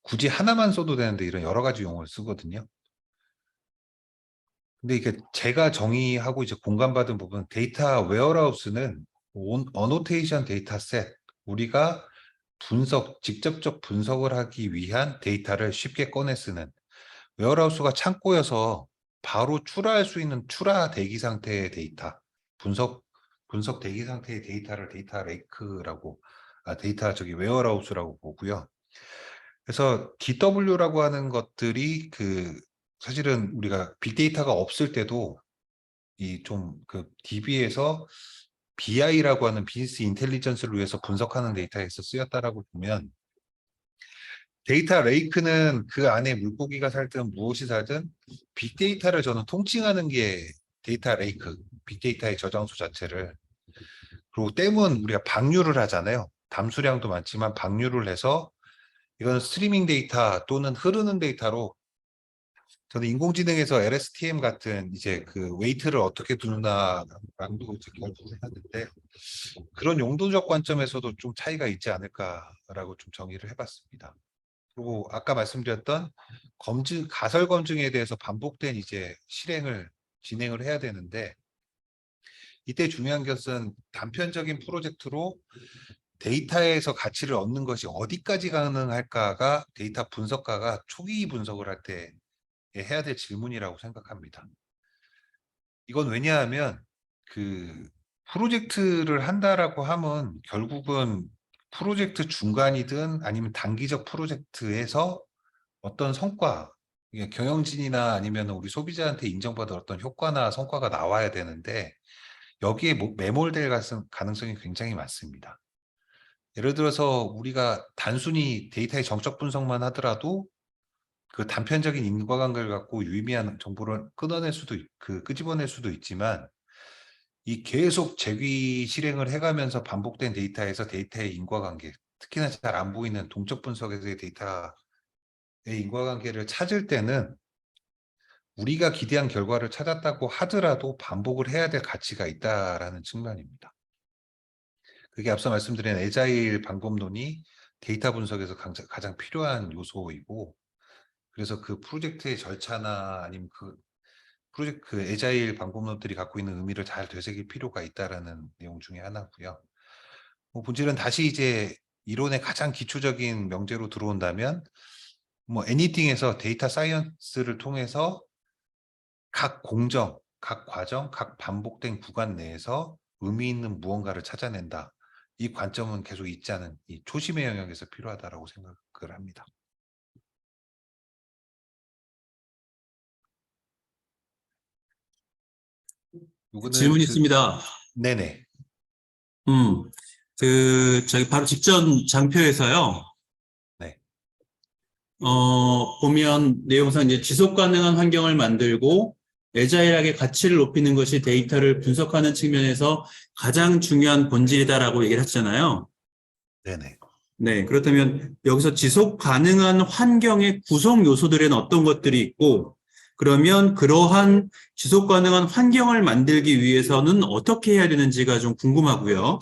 굳이 하나만 써도 되는데 이런 여러 가지 용어를 쓰거든요. 근데 이게 제가 정의하고 이제 공감받은 부분, 데이터 웨어하우스는 어노테이션 데이터셋, 우리가 직접적 분석을 하기 위한 데이터를 쉽게 꺼내 쓰는 웨어하우스가 창고여서 바로 출하할 수 있는 출하 대기 상태의 데이터, 분석 대기 상태의 데이터를 데이터 레이크라고, 데이터 웨어하우스라고 보고요. 그래서 DW라고 하는 것들이 사실은 우리가 빅데이터가 없을 때도 이 좀 DB에서 BI라고 하는 비즈니스 인텔리전스를 위해서 분석하는 데이터에서 쓰였다라고 보면, 데이터 레이크는 그 안에 물고기가 살든 무엇이 살든 빅데이터를 저는 통칭하는 게 데이터 레이크, 빅데이터의 저장소 자체를. 그리고 댐은 우리가 방류를 하잖아요. 담수량도 많지만 방류를 해서 이건 스트리밍 데이터 또는 흐르는 데이터로, 저는 인공지능에서 LSTM 같은 이제 웨이트를 어떻게 두느냐랑도 이제 결부를 하는데, 그런 용도적 관점에서도 좀 차이가 있지 않을까라고 좀 정의를 해봤습니다. 그리고 아까 말씀드렸던 가설 검증에 대해서 반복된 이제 진행을 해야 되는데, 이때 중요한 것은 단편적인 프로젝트로 데이터에서 가치를 얻는 것이 어디까지 가능할까가 데이터 분석가가 초기 분석을 할 때 해야 될 질문이라고 생각합니다. 이건 왜냐하면 프로젝트를 한다라고 하면 결국은 프로젝트 중간이든 아니면 단기적 프로젝트에서 어떤 성과, 이게 경영진이나 아니면 우리 소비자한테 인정받을 어떤 효과나 성과가 나와야 되는데, 여기에 매몰될 가능성이 굉장히 많습니다. 예를 들어서 우리가 단순히 데이터의 정적 분석만 하더라도 그 단편적인 인과관계를 갖고 유의미한 정보를 끄집어낼 수도 있지만, 이 계속 재귀 실행을 해가면서 반복된 데이터에서 데이터의 인과관계, 특히나 잘 안 보이는 동적 분석에서의 데이터의 인과관계를 찾을 때는 우리가 기대한 결과를 찾았다고 하더라도 반복을 해야 될 가치가 있다라는 측면입니다. 그게 앞서 말씀드린 애자일 방법론이 데이터 분석에서 가장 필요한 요소이고, 그래서 그 프로젝트의 절차나 아니면 애자일 방법론들이 갖고 있는 의미를 잘 되새길 필요가 있다라는 내용 중에 하나고요. 본질은 다시 이제 이론의 가장 기초적인 명제로 들어온다면, 애니띵에서 데이터 사이언스를 통해서 각 공정, 각 과정, 각 반복된 구간 내에서 의미 있는 무언가를 찾아낸다. 이 관점은 계속 있지 않은 이 초심의 영역에서 필요하다라고 생각을 합니다. 질문이 요거는 있습니다. 네네. 저기 바로 직전 장표에서요. 네. 보면 내용상 이제 지속 가능한 환경을 만들고 애자일하게 가치를 높이는 것이 데이터를 분석하는 측면에서 가장 중요한 본질이다라고 얘기를 하잖아요. 네네. 네, 그렇다면 여기서 지속 가능한 환경의 구성 요소들에는 어떤 것들이 있고, 그러면 그러한 지속 가능한 환경을 만들기 위해서는 어떻게 해야 되는지가 좀 궁금하고요.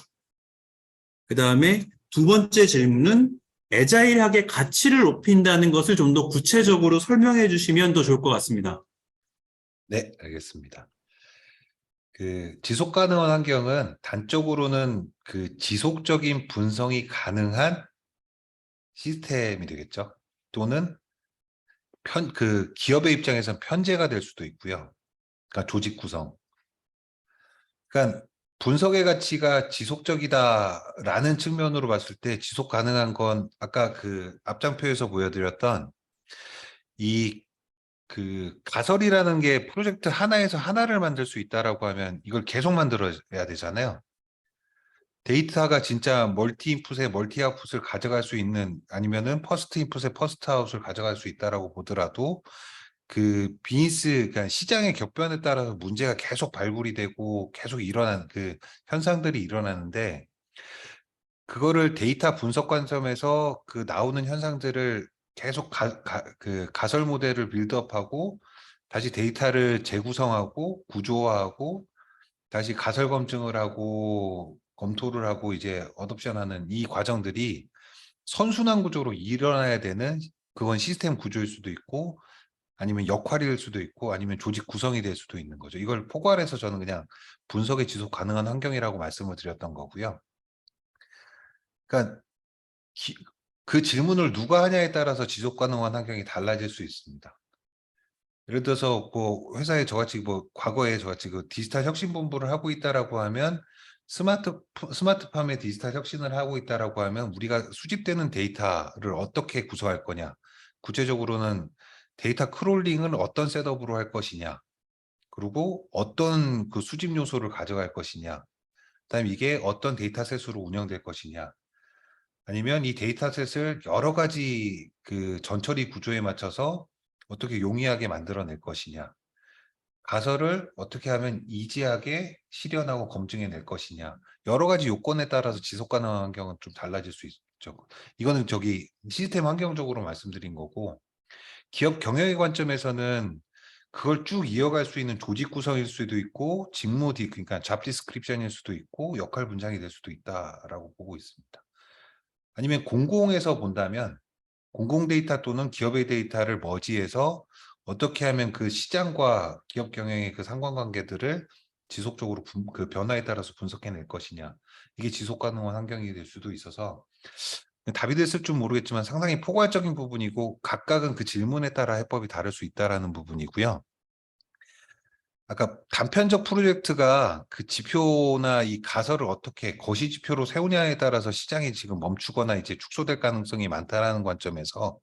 그 다음에 두 번째 질문은 애자일하게 가치를 높인다는 것을 좀 더 구체적으로 설명해 주시면 더 좋을 것 같습니다. 네, 알겠습니다. 지속 가능한 환경은 단적으로는 지속적인 분석이 가능한 시스템이 되겠죠. 또는 기업의 입장에서는 편제가 될 수도 있고요. 그러니까 조직 구성. 그러니까 분석의 가치가 지속적이다라는 측면으로 봤을 때 지속 가능한 건 아까 앞장표에서 보여드렸던 이 가설이라는 게 프로젝트 하나에서 하나를 만들 수 있다라고 하면 이걸 계속 만들어야 되잖아요. 데이터가 진짜 멀티 인풋에 멀티 아웃풋을 가져갈 수 있는, 아니면은 퍼스트 인풋에 퍼스트 아웃을 가져갈 수 있다라고 보더라도 그러니까 시장의 격변에 따라서 문제가 계속 발굴이 되고 계속 일어나는 현상들이 일어나는데, 그거를 데이터 분석 관점에서 나오는 현상들을 계속 가설 모델을 빌드업하고 다시 데이터를 재구성하고 구조화하고 다시 가설 검증을 하고 검토를 하고 이제 어댑션하는 이 과정들이 선순환 구조로 일어나야 되는, 그건 시스템 구조일 수도 있고 아니면 역할일 수도 있고 아니면 조직 구성이 될 수도 있는 거죠. 이걸 포괄해서 저는 그냥 분석의 지속 가능한 환경이라고 말씀을 드렸던 거고요. 그러니까 그 질문을 누가 하냐에 따라서 지속 가능한 환경이 달라질 수 있습니다. 예를 들어서 뭐 회사에 저같이 뭐 과거에 저같이 그 디지털 혁신 본부를 하고 있다라고 하면 스마트팜의 디지털 혁신을 하고 있다라고 하면 우리가 수집되는 데이터를 어떻게 구성할 거냐. 구체적으로는 데이터 크롤링을 어떤 셋업으로 할 것이냐. 그리고 어떤 그 수집 요소를 가져갈 것이냐. 그다음에 이게 어떤 데이터셋으로 운영될 것이냐. 아니면 이 데이터셋을 여러 가지 그 전처리 구조에 맞춰서 어떻게 용이하게 만들어낼 것이냐. 가설을 어떻게 하면 이지하게 실현하고 검증해낼 것이냐. 여러 가지 요건에 따라서 지속 가능한 환경은 좀 달라질 수 있죠. 이거는 저기 시스템 환경적으로 말씀드린 거고, 기업 경영의 관점에서는 그걸 쭉 이어갈 수 있는 조직 구성일 수도 있고, 그러니까 잡 디스크립션일 수도 있고, 역할 분장이 될 수도 있다라고 보고 있습니다. 아니면 공공에서 본다면 공공 데이터 또는 기업의 데이터를 머지해서 어떻게 하면 그 시장과 기업 경영의 그 상관관계들을 지속적으로 그 변화에 따라서 분석해낼 것이냐. 이게 지속 가능한 환경이 될 수도 있어서 답이 됐을 줄 모르겠지만 상당히 포괄적인 부분이고 각각은 그 질문에 따라 해법이 다를 수 있다라는 부분이고요. 아까 단편적 프로젝트가 그 지표나 이 가설을 어떻게 거시 지표로 세우냐에 따라서 시장이 지금 멈추거나 이제 축소될 가능성이 많다라는 관점에서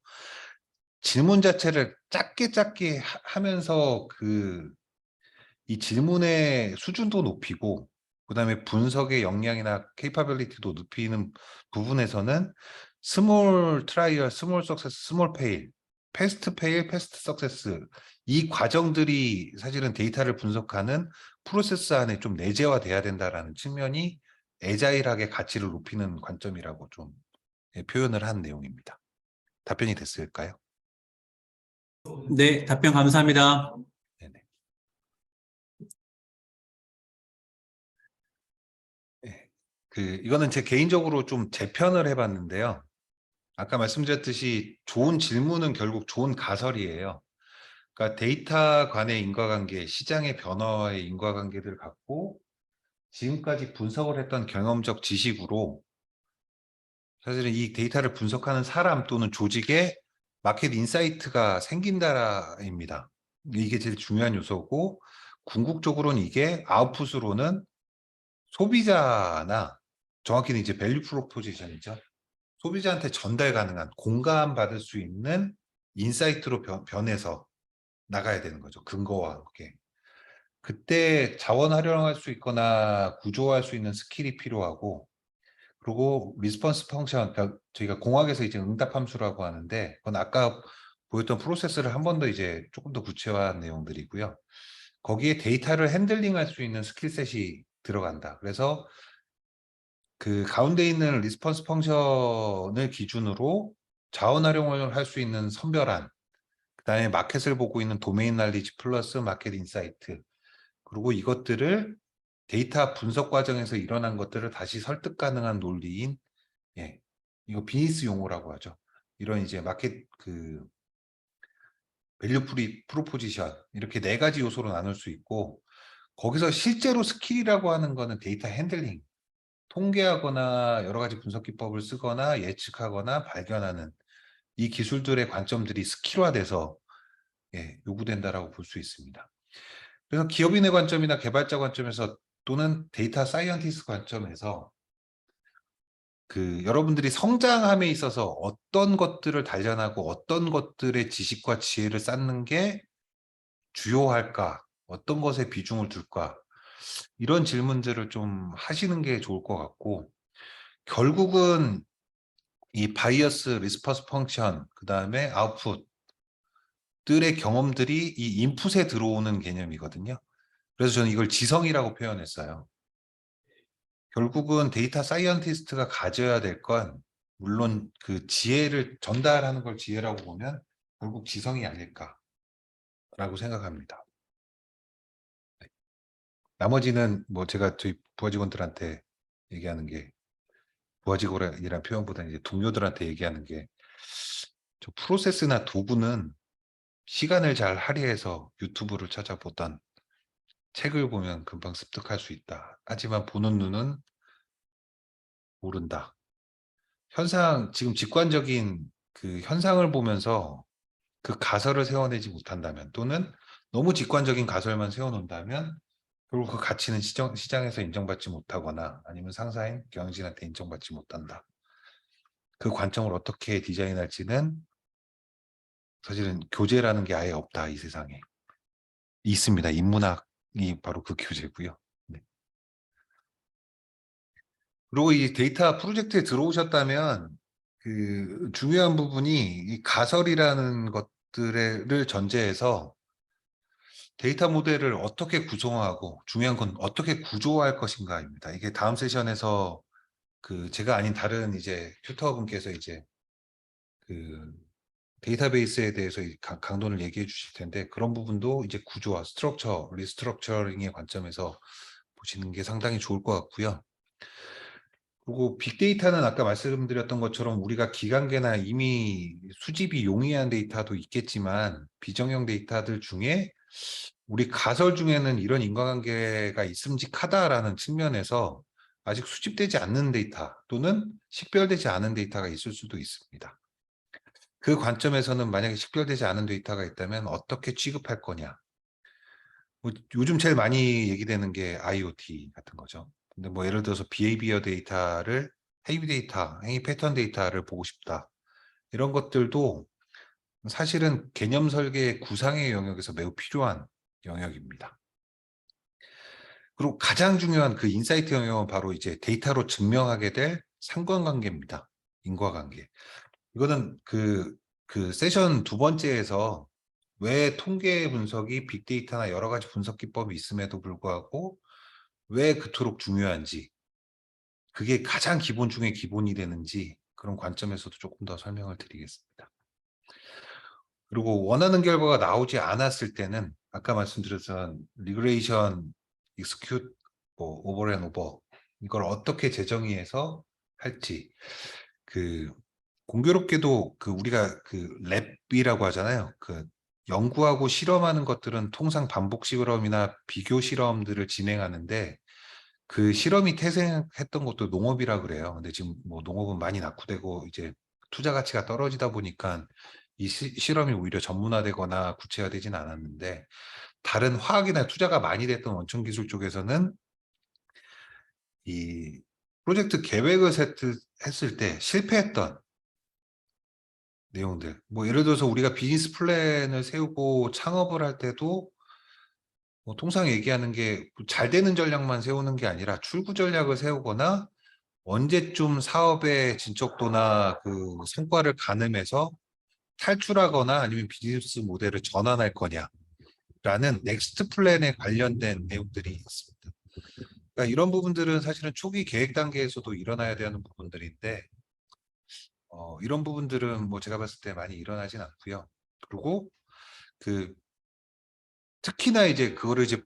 질문 자체를 짧게 하면서 그 이 질문의 수준도 높이고 그다음에 분석의 역량이나 케이퍼빌리티도 높이는 부분에서는 스몰 트라이얼, 스몰 석세스, 스몰 페일, 패스트 페일, 패스트 석세스 이 과정들이 사실은 데이터를 분석하는 프로세스 안에 좀 내재화돼야 된다라는 측면이 애자일하게 가치를 높이는 관점이라고 좀 표현을 한 내용입니다. 답변이 됐을까요? 네, 답변 감사합니다. 네네. 네. 이거는 제 개인적으로 좀 재편을 해봤는데요. 아까 말씀드렸듯이 좋은 질문은 결국 좋은 가설이에요. 그러니까 데이터 간의 인과관계, 시장의 변화와의 인과관계들을 갖고 지금까지 분석을 했던 경험적 지식으로 사실은 이 데이터를 분석하는 사람 또는 조직에 마켓 인사이트가 생긴다입니다. 이게 제일 중요한 요소고 궁극적으로는 이게 아웃풋으로는 소비자나 정확히는 이제 밸류 프로포지션이죠. 소비자한테 전달 가능한 공감받을 수 있는 인사이트로 변해서 나가야 되는 거죠. 근거와 함께. 그때 자원 활용할 수 있거나 구조화할 수 있는 스킬이 필요하고 그리고 리스폰스 펑션, 그러니까 저희가 공학에서 이제 응답 함수라고 하는데 그건 아까 보였던 프로세스를 한 번 더 이제 조금 더 구체화한 내용들이고요. 거기에 데이터를 핸들링할 수 있는 스킬셋이 들어간다. 그래서 그 가운데 있는 리스폰스 펑션을 기준으로 자원 활용을 할 수 있는 선별안, 그다음에 마켓을 보고 있는 도메인 날리지 플러스 마켓 인사이트, 그리고 이것들을 데이터 분석 과정에서 일어난 것들을 다시 설득 가능한 논리인, 예, 이거 비즈니스 용어라고 하죠. 이런 이제 마켓 그 밸류 프로포지션 이렇게 네 가지 요소로 나눌 수 있고 거기서 실제로 스킬이라고 하는 거는 데이터 핸들링, 통계하거나 여러 가지 분석 기법을 쓰거나 예측하거나 발견하는 이 기술들의 관점들이 스킬화돼서 요구된다라고 볼 수 있습니다. 그래서 기업인의 관점이나 개발자 관점에서 또는 데이터 사이언티스트 관점에서 그 여러분들이 성장함에 있어서 어떤 것들을 단련하고 어떤 것들의 지식과 지혜를 쌓는 게 주요할까? 어떤 것에 비중을 둘까? 이런 질문들을 좀 하시는 게 좋을 것 같고 결국은 이 바이어스, 리스퍼스 펑션, 그 다음에 아웃풋들의 경험들이 이 인풋에 들어오는 개념이거든요. 그래서 저는 이걸 지성이라고 표현했어요. 결국은 데이터 사이언티스트가 가져야 될 건 물론 그 지혜를 전달하는 걸 지혜라고 보면 결국 지성이 아닐까라고 생각합니다. 나머지는 뭐 제가 저희 부하 직원들한테 얘기하는 게 부하 직원이라는 표현보다는 이제 동료들한테 얘기하는 게 저 프로세스나 도구는 시간을 잘 할애해서 유튜브를 찾아보던 책을 보면 금방 습득할 수 있다. 하지만 보는 눈은 모른다. 지금 직관적인 그 현상을 보면서 그 가설을 세워내지 못한다면 또는 너무 직관적인 가설만 세워놓는다면 결국 그 가치는 시장에서 인정받지 못하거나 아니면 상사인 경영진한테 인정받지 못한다. 그 관점을 어떻게 디자인할지는 사실은 교재라는 게 아예 없다, 이 세상에. 있습니다. 인문학이 바로 그 교재고요. 네. 그리고 이 데이터 프로젝트에 들어오셨다면 그 중요한 부분이 이 가설이라는 것들을 전제해서 데이터 모델을 어떻게 구성하고 중요한 건 어떻게 구조화할 것인가입니다. 이게 다음 세션에서 그 제가 아닌 다른 이제 튜터분께서 이제 그 데이터베이스에 대해서 강론을 얘기해 주실 텐데 그런 부분도 이제 구조화, 스트럭처, 리스트럭처링의 관점에서 보시는 게 상당히 좋을 것 같고요. 그리고 빅데이터는 아까 말씀드렸던 것처럼 우리가 기관계나 이미 수집이 용이한 데이터도 있겠지만 비정형 데이터들 중에 우리 가설 중에는 이런 인과관계가 있음직하다라는 측면에서 아직 수집되지 않는 데이터 또는 식별되지 않은 데이터가 있을 수도 있습니다. 그 관점에서는 만약에 식별되지 않은 데이터가 있다면 어떻게 취급할 거냐. 요즘 제일 많이 얘기되는 게 IoT 같은 거죠. 근데 뭐 예를 들어서 비헤이비어 데이터를 행위 데이터, 행위 패턴 데이터를 보고 싶다. 이런 것들도 사실은 개념 설계 구상의 영역에서 매우 필요한 영역입니다. 그리고 가장 중요한 그 인사이트 영역은 바로 이제 데이터로 증명하게 될 상관관계입니다. 인과관계. 이거는 그 세션 두 번째에서 왜 통계 분석이 빅데이터나 여러 가지 분석 기법이 있음에도 불구하고 왜 그토록 중요한지, 그게 가장 기본 중에 기본이 되는지 그런 관점에서도 조금 더 설명을 드리겠습니다. 그리고 원하는 결과가 나오지 않았을 때는 아까 말씀드렸던 리그레이션, 익스큐트, 뭐 오버 앤 오버 이걸 어떻게 재정의해서 할지 그 공교롭게도 그 우리가 그 랩이라고 하잖아요. 그 연구하고 실험하는 것들은 통상 반복 실험이나 비교 실험들을 진행하는데 그 실험이 태생했던 것도 농업이라 그래요. 근데 지금 뭐 농업은 많이 낙후되고 이제 투자 가치가 떨어지다 보니까 이 실험이 오히려 전문화되거나 구체화되진 않았는데 다른 화학이나 투자가 많이 됐던 원천 기술 쪽에서는 이 프로젝트 계획을 했을 때 실패했던 내용들. 뭐 예를 들어서 우리가 비즈니스 플랜을 세우고 창업을 할 때도 뭐 통상 얘기하는 게 잘 되는 전략만 세우는 게 아니라 출구 전략을 세우거나 언제쯤 사업의 진척도나 그 성과를 가늠해서 탈출하거나 아니면 비즈니스 모델을 전환할 거냐라는 넥스트 플랜에 관련된 내용들이 있습니다. 그러니까 이런 부분들은 사실은 초기 계획 단계에서도 일어나야 되는 부분들인데 이런 부분들은 뭐 제가 봤을 때 많이 일어나진 않고요. 그리고 그 특히나 이제 그거를 이제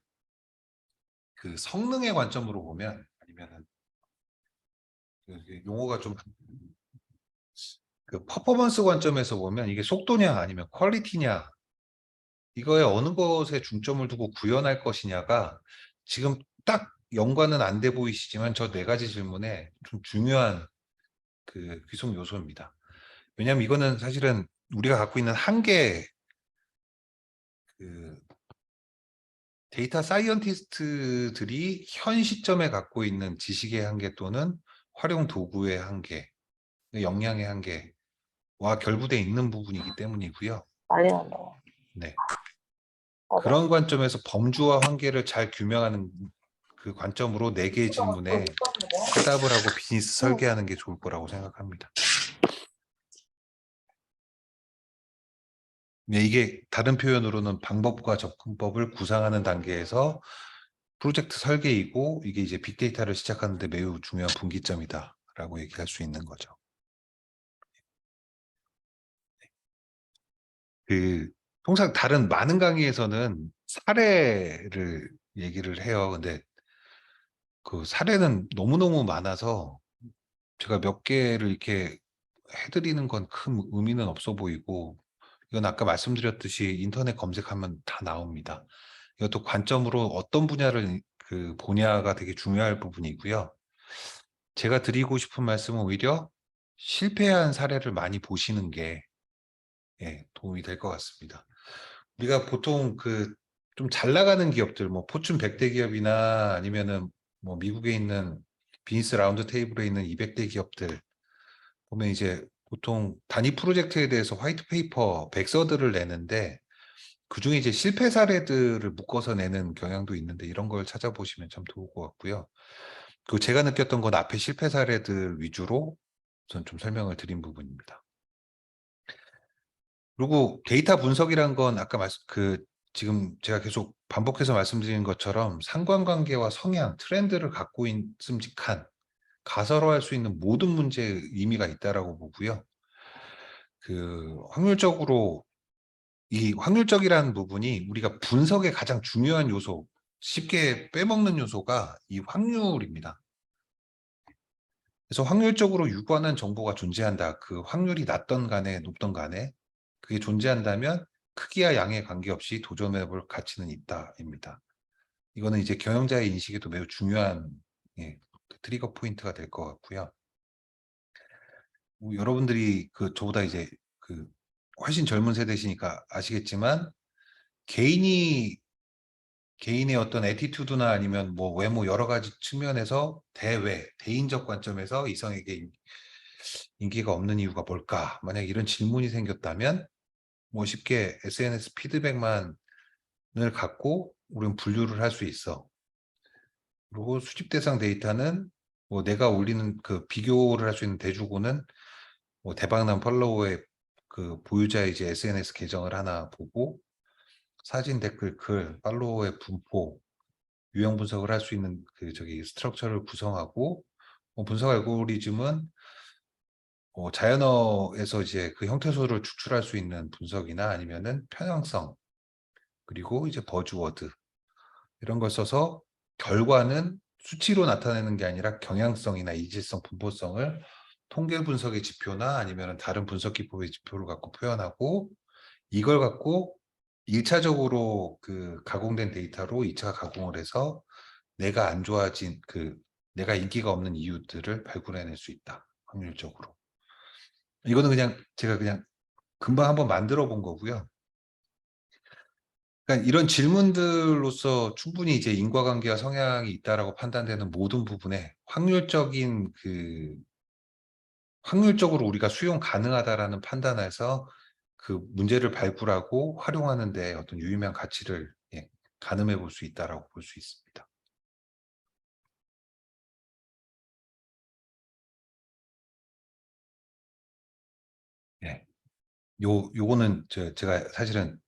그 성능의 관점으로 보면 아니면은 그 용어가 좀 그 퍼포먼스 관점에서 보면 이게 속도냐 아니면 퀄리티냐 이거에 어느 것에 중점을 두고 구현할 것이냐가 지금 딱 연관은 안 돼 보이시지만 저 네 가지 질문에 좀 중요한 그 귀속 요소입니다. 왜냐하면 이거는 사실은 우리가 갖고 있는 한계 그 데이터 사이언티스트들이 현 시점에 갖고 있는 지식의 한계 또는 활용 도구의 한계, 역량의 한계와 결부되어 있는 부분이기 때문이고요. 난리 났네. 네. 어, 그런 관점에서 범주와 한계를 잘 규명하는 그 관점으로 네 개의 질문에 해답을 하고 비즈니스 설계하는 게 좋을 거라고 생각합니다. 네, 이게 다른 표현으로는 방법과 접근법을 구상하는 단계에서 프로젝트 설계이고 이게 이제 빅데이터를 시작하는데 매우 중요한 분기점이다라고 얘기할 수 있는 거죠. 그 통상 다른 많은 강의에서는 사례를 얘기를 해요. 근데 그 사례는 너무너무 많아서 제가 몇 개를 이렇게 해드리는 건 큰 의미는 없어 보이고 이건 아까 말씀드렸듯이 인터넷 검색하면 다 나옵니다. 이것도 관점으로 어떤 분야를 보냐가 되게 중요할 부분이고요. 제가 드리고 싶은 말씀은 오히려 실패한 사례를 많이 보시는 게 도움이 될 것 같습니다. 우리가 보통 좀 잘 나가는 기업들, 뭐 포춘 100대 기업이나 아니면은 뭐 미국에 있는 비즈니스 라운드 테이블에 있는 200대 기업들 보면 이제 보통 단위 프로젝트에 대해서 화이트 페이퍼 백서들을 내는데 그중에 이제 실패 사례들을 묶어서 내는 경향도 있는데 이런 걸 찾아보시면 참 좋을 것 같고요. 그 제가 느꼈던 건 앞에 실패 사례들 위주로 전 좀 설명을 드린 부분입니다. 그리고 데이터 분석이란 건 아까 지금 제가 계속 반복해서 말씀드린 것처럼 상관관계와 성향, 트렌드를 갖고 있음직한 가설화할 수 있는 모든 문제에 의미가 있다라고 보고요. 확률적으로 이 확률적이라는 부분이 우리가 분석의 가장 중요한 요소, 쉽게 빼먹는 요소가 이 확률입니다. 그래서 확률적으로 유관한 정보가 존재한다. 그 확률이 낮던 간에 높던 간에 그게 존재한다면 크기와 양에 관계없이 도전해볼 가치는 있다입니다. 이거는 이제 경영자의 인식에도 매우 중요한 트리거 포인트가 될 것 같고요. 여러분들이 저보다 이제 훨씬 젊은 세대시니까 아시겠지만 개인의 어떤 애티튜드나 아니면 뭐 외모 여러 가지 측면에서 대인적 관점에서 이성에게 인기가 없는 이유가 뭘까? 만약 이런 질문이 생겼다면 뭐 쉽게 SNS 피드백만을 갖고 우리는 분류를 할 수 있어. 그리고 수집 대상 데이터는 뭐 내가 올리는 비교를 할 수 있는 대주고는 뭐 대박난 팔로워의 보유자의 이제 SNS 계정을 하나 보고 사진, 댓글, 글, 팔로워의 분포, 유형 분석을 할 수 있는 스트럭처를 구성하고 분석 알고리즘은 자연어에서 이제 그 형태소를 추출할 수 있는 분석이나 아니면은 편향성 그리고 이제 버즈워드 이런 걸 써서 결과는 수치로 나타내는 게 아니라 경향성이나 이질성, 분포성을 통계 분석의 지표나 아니면 다른 분석 기법의 지표를 갖고 표현하고 이걸 갖고 1차적으로 가공된 데이터로 2차 가공을 해서 내가 안 좋아진 내가 인기가 없는 이유들을 발굴해낼 수 있다. 확률적으로. 이거는 제가 금방 한번 만들어 본 거고요. 그러니까 이런 질문들로서 충분히 이제 인과관계와 성향이 있다라고 판단되는 모든 부분에 확률적으로 우리가 수용 가능하다라는 판단에서 그 문제를 발굴하고 활용하는 데 어떤 유의미한 가치를 가늠해 볼 수 있다라고 볼 수 있습니다. 예. 요거는 제가 사실은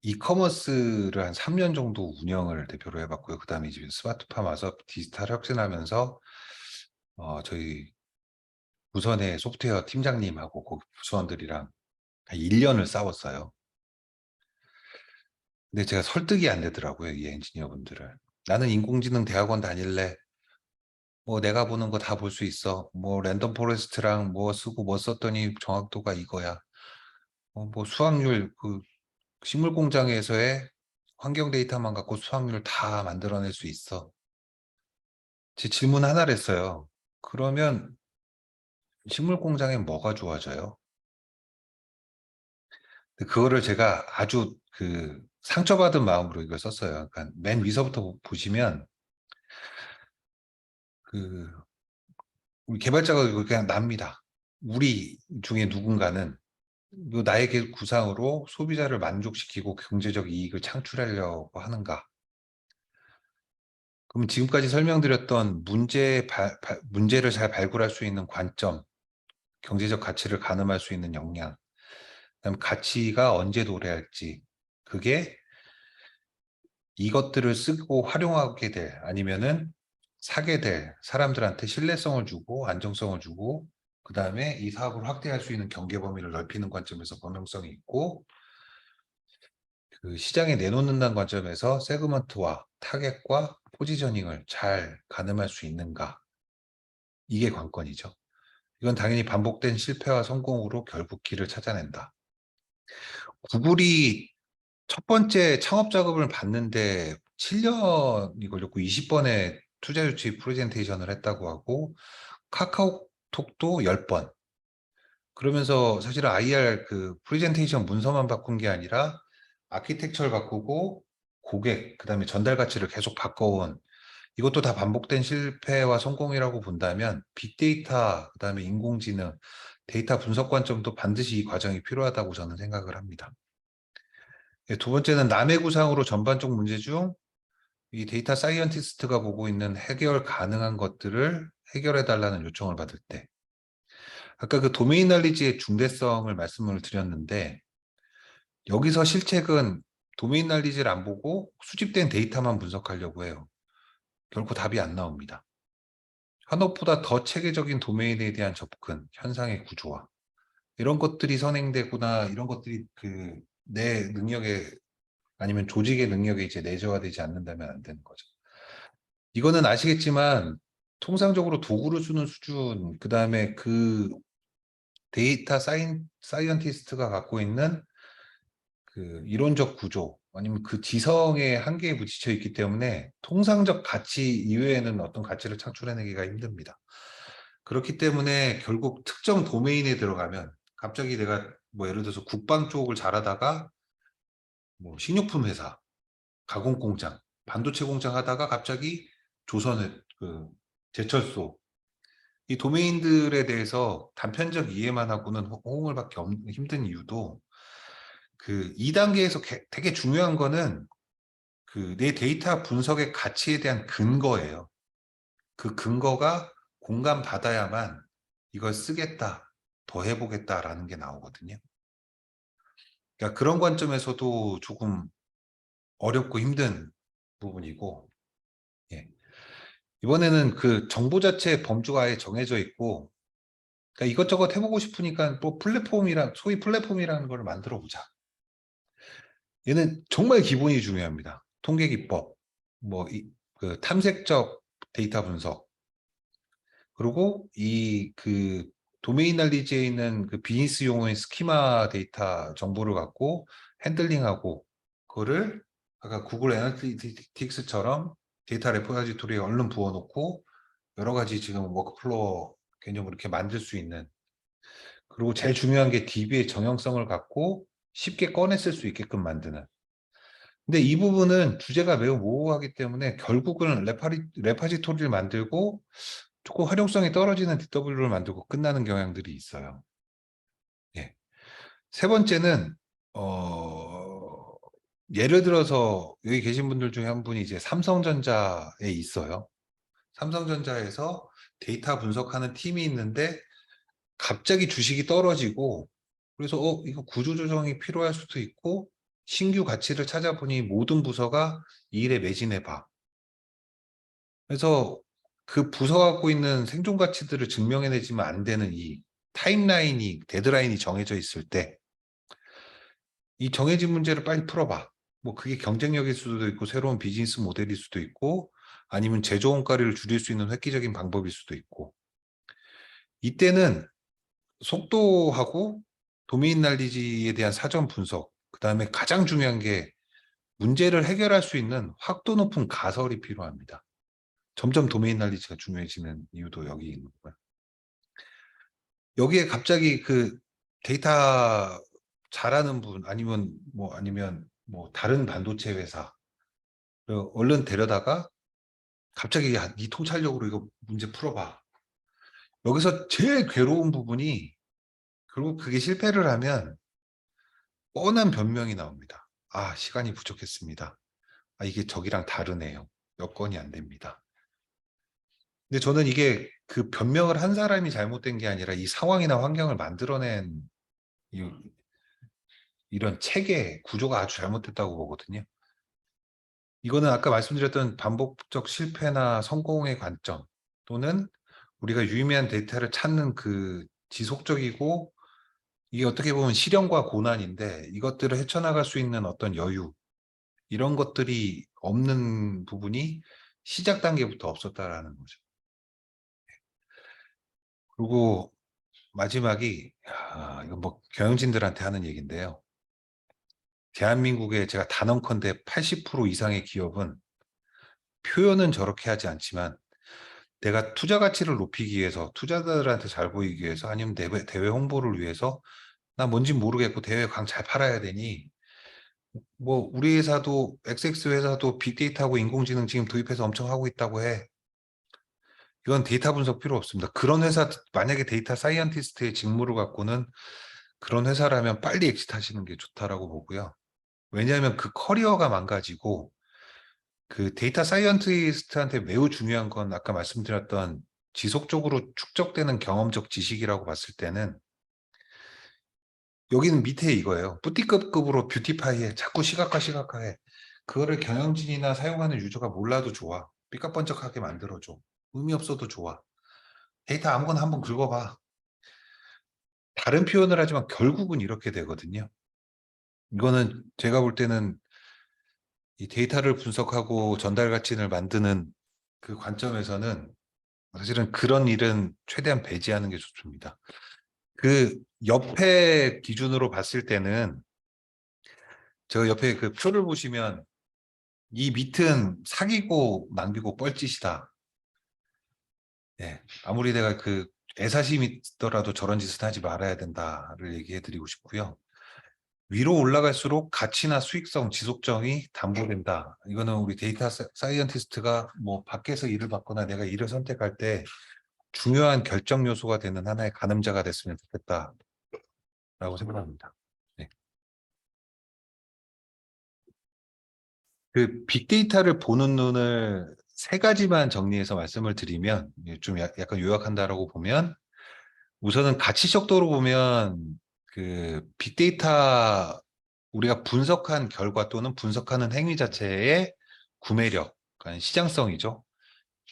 이커머스를 한 3년 정도 운영을 대표로 해봤고요. 그 다음에 이제 스마트팜 와서 디지털 혁신하면서 저희 부선의 소프트웨어 팀장님하고 거기 부서원들이랑 한 1년을 싸웠어요. 근데 제가 설득이 안 되더라고요. 이 엔지니어분들을. 나는 인공지능 대학원 다닐래. 뭐 내가 보는 거 다 볼 수 있어. 뭐 랜덤 포레스트랑 뭐 쓰고 뭐 썼더니 정확도가 이거야. 뭐 수확률 식물 공장에서의 환경 데이터만 갖고 수확률 다 만들어낼 수 있어. 제 질문 하나를 했어요. 그러면 식물 공장에 뭐가 좋아져요? 근데 그거를 제가 아주 상처받은 마음으로 이걸 썼어요. 그러니까 맨 위서부터 보시면 우리 개발자가 이거 그냥 납니다. 우리 중에 누군가는 나의 구상으로 소비자를 만족시키고 경제적 이익을 창출하려고 하는가? 그럼 지금까지 설명드렸던 문제를 잘 발굴할 수 있는 관점, 경제적 가치를 가늠할 수 있는 역량, 그다음 가치가 언제 도래할지, 그게 이것들을 쓰고 활용하게 될 아니면은 사게 될 사람들한테 신뢰성을 주고 안정성을 주고 그다음에 이 사업을 확대할 수 있는 경계 범위를 넓히는 관점에서 범용성이 있고 시장에 내놓는다는 관점에서 세그먼트와 타겟과 포지셔닝을 잘 가늠할 수 있는가 이게 관건이죠. 이건 당연히 반복된 실패와 성공으로 결국 길을 찾아낸다. 구글이 첫 번째 창업 자금을 받는데 7년이 걸렸고 20번의 투자 유치 프레젠테이션을 했다고 하고 카카오톡도 10번. 그러면서 사실은 IR 그 프레젠테이션 문서만 바꾼 게 아니라 아키텍처를 바꾸고 고객, 그다음에 전달 가치를 계속 바꿔온 이것도 다 반복된 실패와 성공이라고 본다면 빅데이터, 그다음에 인공지능, 데이터 분석 관점도 반드시 이 과정이 필요하다고 저는 생각을 합니다. 두 번째는 남의 구상으로 전반적 문제 중 이 데이터 사이언티스트가 보고 있는 해결 가능한 것들을 해결해 달라는 요청을 받을 때 아까 그 도메인 날리지의 중대성을 말씀을 드렸는데 여기서 실책은 도메인 날리지를 안 보고 수집된 데이터만 분석하려고 해요. 결코 답이 안 나옵니다. 한옥보다 더 체계적인 도메인에 대한 접근, 현상의 구조화 이런 것들이 선행되거나 이런 것들이 그 내 능력에 아니면 조직의 능력에 이제 내재화되지 않는다면 안 되는 거죠. 이거는 아시겠지만 통상적으로 도구를 쓰는 수준, 그 다음에 그 데이터 사이언티스트가 갖고 있는 그 이론적 구조 아니면 그 지성의 한계에 부딪혀 있기 때문에 통상적 가치 이외에는 어떤 가치를 창출해내기가 힘듭니다. 그렇기 때문에 결국 특정 도메인에 들어가면 갑자기 내가 뭐 예를 들어서 국방 쪽을 잘하다가 뭐 식료품 회사, 가공 공장, 반도체 공장 하다가 갑자기 조선의 그 제철소 이 도메인들에 대해서 단편적 이해만 하고는 호응을 받기 힘든 이유도 그 2단계에서 되게 중요한 거는 그 내 데이터 분석의 가치에 대한 근거예요. 그 근거가 공감받아야만 이걸 쓰겠다, 더 해보겠다라는 게 나오거든요. 그러니까 그런 관점에서도 조금 어렵고 힘든 부분이고, 예. 이번에는 그 정보 자체의 범주가 아예 정해져 있고, 그러니까 이것저것 해보고 싶으니까 뭐 소위 플랫폼이라는 걸 만들어 보자. 얘는 정말 기본이 중요합니다. 통계 기법, 그 탐색적 데이터 분석, 그리고 이 그 도메인 날리지에 있는 그 비즈니스 용어인 스키마 데이터 정보를 갖고 핸들링하고 그거를 아까 구글 애널리틱스처럼 데이터 레포지토리에 얼른 부어놓고 여러 가지 지금 워크플로어 개념을 이렇게 만들 수 있는 그리고 제일 중요한 게 DB의 정형성을 갖고 쉽게 꺼내 쓸 수 있게끔 만드는 근데 이 부분은 주제가 매우 모호하기 때문에 결국은 레파지토리를 만들고 조금 활용성이 떨어지는 DW를 만들고 끝나는 경향들이 있어요. 예. 세 번째는 예를 들어서 여기 계신 분들 중에 한 분이 이제 삼성전자에 있어요. 삼성전자에서 데이터 분석하는 팀이 있는데 갑자기 주식이 떨어지고 그래서 이거 구조조정이 필요할 수도 있고 신규 가치를 찾아보니 모든 부서가 이 일에 매진해 봐. 그래서 그 부서 갖고 있는 생존 가치들을 증명해내지면 안 되는 이 타임라인이 데드라인이 정해져 있을 때 이 정해진 문제를 빨리 풀어봐. 뭐 그게 경쟁력일 수도 있고 새로운 비즈니스 모델일 수도 있고 아니면 제조 원가를 줄일 수 있는 획기적인 방법일 수도 있고 이때는 속도하고 도메인 날리지에 대한 사전 분석 그다음에 가장 중요한 게 문제를 해결할 수 있는 확도 높은 가설이 필요합니다. 점점 도메인 날리지가 중요해지는 이유도 여기 있는 거예요. 여기에 갑자기 그 데이터 잘하는 분 아니면 뭐 다른 반도체 회사 얼른 데려다가 갑자기 야, 네 통찰력으로 이거 문제 풀어봐. 여기서 제일 괴로운 부분이 결국 그게 실패를 하면 뻔한 변명이 나옵니다. 아, 시간이 부족했습니다. 아, 이게 저기랑 다르네요. 여건이 안 됩니다. 근데 저는 이게 그 변명을 한 사람이 잘못된 게 아니라 이 상황이나 환경을 만들어낸 이런 체계, 구조가 아주 잘못됐다고 보거든요. 이거는 아까 말씀드렸던 반복적 실패나 성공의 관점 또는 우리가 유의미한 데이터를 찾는 그 지속적이고 이게 어떻게 보면 시련과 고난인데 이것들을 헤쳐나갈 수 있는 어떤 여유 이런 것들이 없는 부분이 시작 단계부터 없었다라는 거죠. 그리고 마지막이, 이건 뭐 경영진들한테 하는 얘기인데요. 대한민국에 제가 단언컨대 80% 이상의 기업은 표현은 저렇게 하지 않지만 내가 투자 가치를 높이기 위해서, 투자자들한테 잘 보이기 위해서, 아니면 대외 홍보를 위해서 나 뭔지 모르겠고 대회 강 잘 팔아야 되니 뭐 우리 회사도 XX 회사도 빅데이터하고 인공지능 지금 도입해서 엄청 하고 있다고 해. 이건 데이터 분석 필요 없습니다. 그런 회사, 만약에 데이터 사이언티스트의 직무를 갖고는 그런 회사라면 빨리 엑짓하시는 게 좋다라고 보고요. 왜냐하면 그 커리어가 망가지고, 그 데이터 사이언티스트한테 매우 중요한 건 아까 말씀드렸던 지속적으로 축적되는 경험적 지식이라고 봤을 때는, 여기는 밑에 이거예요. 뿌띠급으로 뷰티파이해. 자꾸 시각화해. 그거를 경영진이나 사용하는 유저가 몰라도 좋아. 삐까번쩍하게 만들어줘. 의미 없어도 좋아. 데이터 아무거나 한번 긁어봐. 다른 표현을 하지만 결국은 이렇게 되거든요. 이거는 제가 볼 때는 이 데이터를 분석하고 전달 가치를 만드는 그 관점에서는 사실은 그런 일은 최대한 배제하는 게 좋습니다. 그 옆에 기준으로 봤을 때는, 저 옆에 그 표를 보시면 이 밑은 사기고 낭비고 뻘짓이다. 예, 아무리 내가 그 애사심이 있더라도 저런 짓은 하지 말아야 된다를 얘기해 드리고 싶고요. 위로 올라갈수록 가치나 수익성, 지속성이 담보된다. 이거는 우리 데이터 사이언티스트가 뭐 밖에서 일을 받거나 내가 일을 선택할 때 중요한 결정 요소가 되는 하나의 가늠자가 됐으면 좋겠다라고 생각합니다. 네. 그 빅데이터를 보는 눈을 세 가지만 정리해서 말씀을 드리면, 좀 약간 요약한다라고 보면, 우선은 가치적도로 보면 그 빅데이터, 우리가 분석한 결과 또는 분석하는 행위 자체의 구매력, 그러니까 시장성이죠.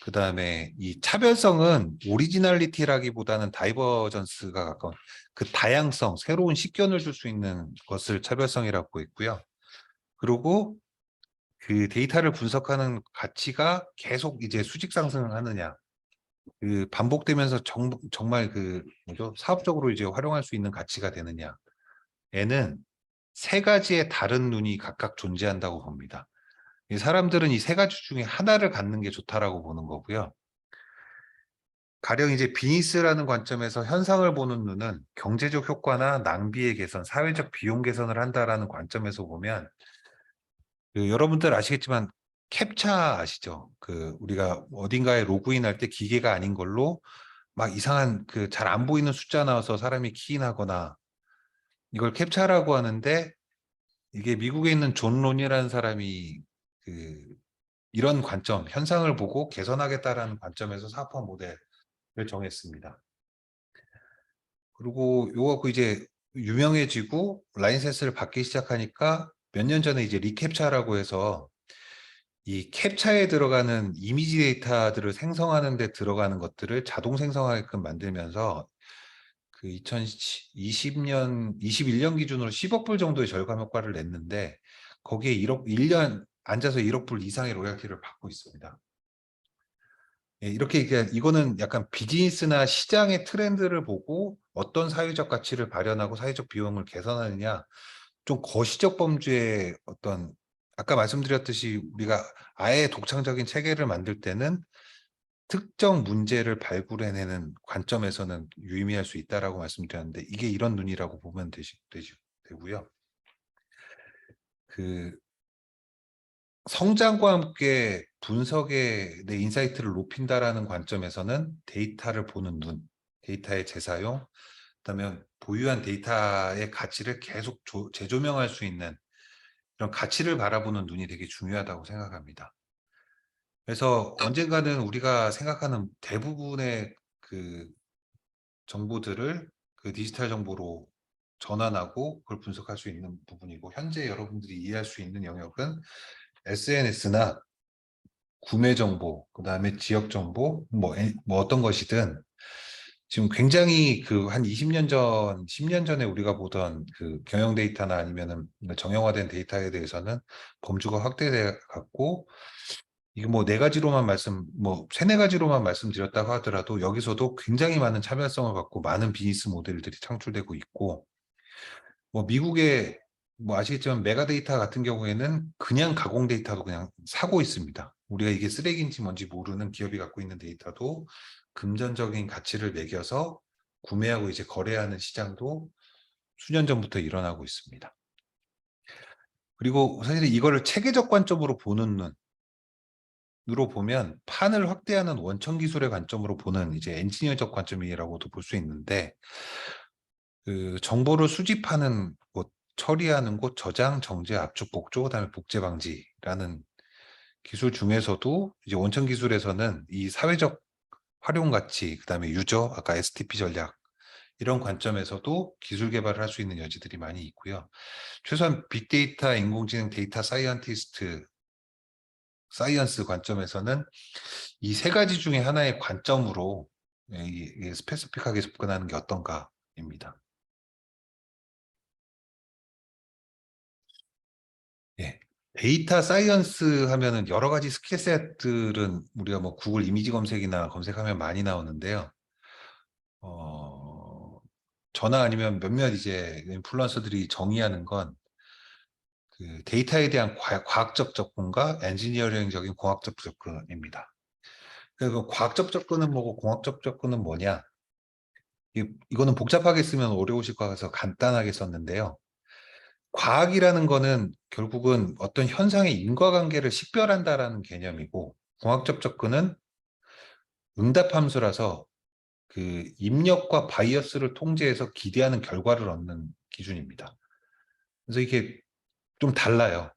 그 다음에 이 차별성은 오리지널리티라기보다는 다이버전스가 가까운 그 다양성, 새로운 식견을 줄 수 있는 것을 차별성이라고 했고요. 그리고 그 데이터를 분석하는 가치가 계속 이제 수직 상승하느냐, 그 반복되면서 정말 그 뭐죠? 사업적으로 이제 활용할 수 있는 가치가 되느냐에는 세 가지의 다른 눈이 각각 존재한다고 봅니다. 이 사람들은 이 세 가지 중에 하나를 갖는 게 좋다라고 보는 거고요. 가령 이제 비즈니스라는 관점에서 현상을 보는 눈은 경제적 효과나 낭비의 개선, 사회적 비용 개선을 한다라는 관점에서 보면, 그 여러분들 아시겠지만 캡차 아시죠? 그 우리가 어딘가에 로그인할 때 기계가 아닌 걸로 막 이상한 그 잘 안 보이는 숫자 나와서 사람이 키인하거나, 이걸 캡차라고 하는데, 이게 미국에 있는 존 론이라는 사람이 그 이런 관점, 현상을 보고 개선하겠다라는 관점에서 사업화 모델을 정했습니다. 그리고 요거 그 이제 유명해지고 라이센스를 받기 시작하니까 몇 년 전에 이제 리캡차라고 해서 이 캡차에 들어가는 이미지 데이터들을 생성하는 데 들어가는 것들을 자동 생성하게끔 만들면서 그 2020년, 21년 기준으로 10억 불 정도의 절감 효과를 냈는데, 거기에 1년 앉아서 1억 불 이상의 로열티를 받고 있습니다. 예, 이렇게 이거는 약간 비즈니스나 시장의 트렌드를 보고 어떤 사회적 가치를 발현하고 사회적 비용을 개선하느냐, 좀 거시적 범주의 어떤, 아까 말씀드렸듯이 우리가 아예 독창적인 체계를 만들 때는 특정 문제를 발굴해내는 관점에서는 유의미할 수 있다라고 말씀드렸는데, 이게 이런 눈이라고 보면 되고요. 그 성장과 함께 분석의 내 인사이트를 높인다라는 관점에서는 데이터를 보는 눈, 데이터의 재사용, 그다음에 보유한 데이터의 가치를 계속 재조명할 수 있는 이런 가치를 바라보는 눈이 되게 중요하다고 생각합니다. 그래서 언젠가는 우리가 생각하는 대부분의 그 정보들을 그 디지털 정보로 전환하고 그걸 분석할 수 있는 부분이고, 현재 여러분들이 이해할 수 있는 영역은 SNS나 구매 정보, 그다음에 지역 정보, 뭐 어떤 것이든 지금 굉장히 그 한 20년 전, 10년 전에 우리가 보던 그 경영 데이터나 아니면은 정형화된 데이터에 대해서는 범주가 확대돼 갖고, 이게 뭐 네 가지로만 뭐 세네 가지로만 말씀드렸다고 하더라도 여기서도 굉장히 많은 차별성을 갖고 많은 비즈니스 모델들이 창출되고 있고, 뭐 미국의 뭐 아시겠지만 메가데이터 같은 경우에는 그냥 가공 데이터도 그냥 사고 있습니다. 우리가 이게 쓰레기인지 뭔지 모르는 기업이 갖고 있는 데이터도 금전적인 가치를 매겨서 구매하고 이제 거래하는 시장도 수년 전부터 일어나고 있습니다. 그리고 사실 이거를 체계적 관점으로 보는 눈으로 보면 판을 확대하는 원천 기술의 관점으로 보는 이제 엔지니어적 관점이라고도 볼 수 있는데, 그 정보를 수집하는 곳, 처리하는 곳, 저장, 정제, 압축, 복조, 그다음에 복제 방지라는 기술 중에서도 이제 원천 기술에서는 이 사회적 활용 가치, 그다음에 유저, 아까 STP 전략 이런 관점에서도 기술 개발을 할 수 있는 여지들이 많이 있고요. 최소한 빅데이터, 인공지능, 데이터 사이언스 관점에서는 이 세 가지 중에 하나의 관점으로 스페시픽하게 접근하는 게 어떤가입니다. 예. 데이터 사이언스 하면은 여러 가지 스킬셋들은 우리가 뭐 구글 이미지 검색이나 검색하면 많이 나오는데요. 저나 아니면 몇몇 이제 인플루언서들이 정의하는 건 그 데이터에 대한 과학적 접근과 엔지니어링적인 공학적 접근입니다. 그리고 과학적 접근은 뭐고 공학적 접근은 뭐냐? 이거는 복잡하게 쓰면 어려우실 것 같아서 간단하게 썼는데요. 과학이라는 거는 결국은 어떤 현상의 인과관계를 식별한다라는 개념이고, 공학적 접근은 응답 함수라서 그 입력과 바이어스를 통제해서 기대하는 결과를 얻는 기준입니다. 그래서 이게 좀 달라요.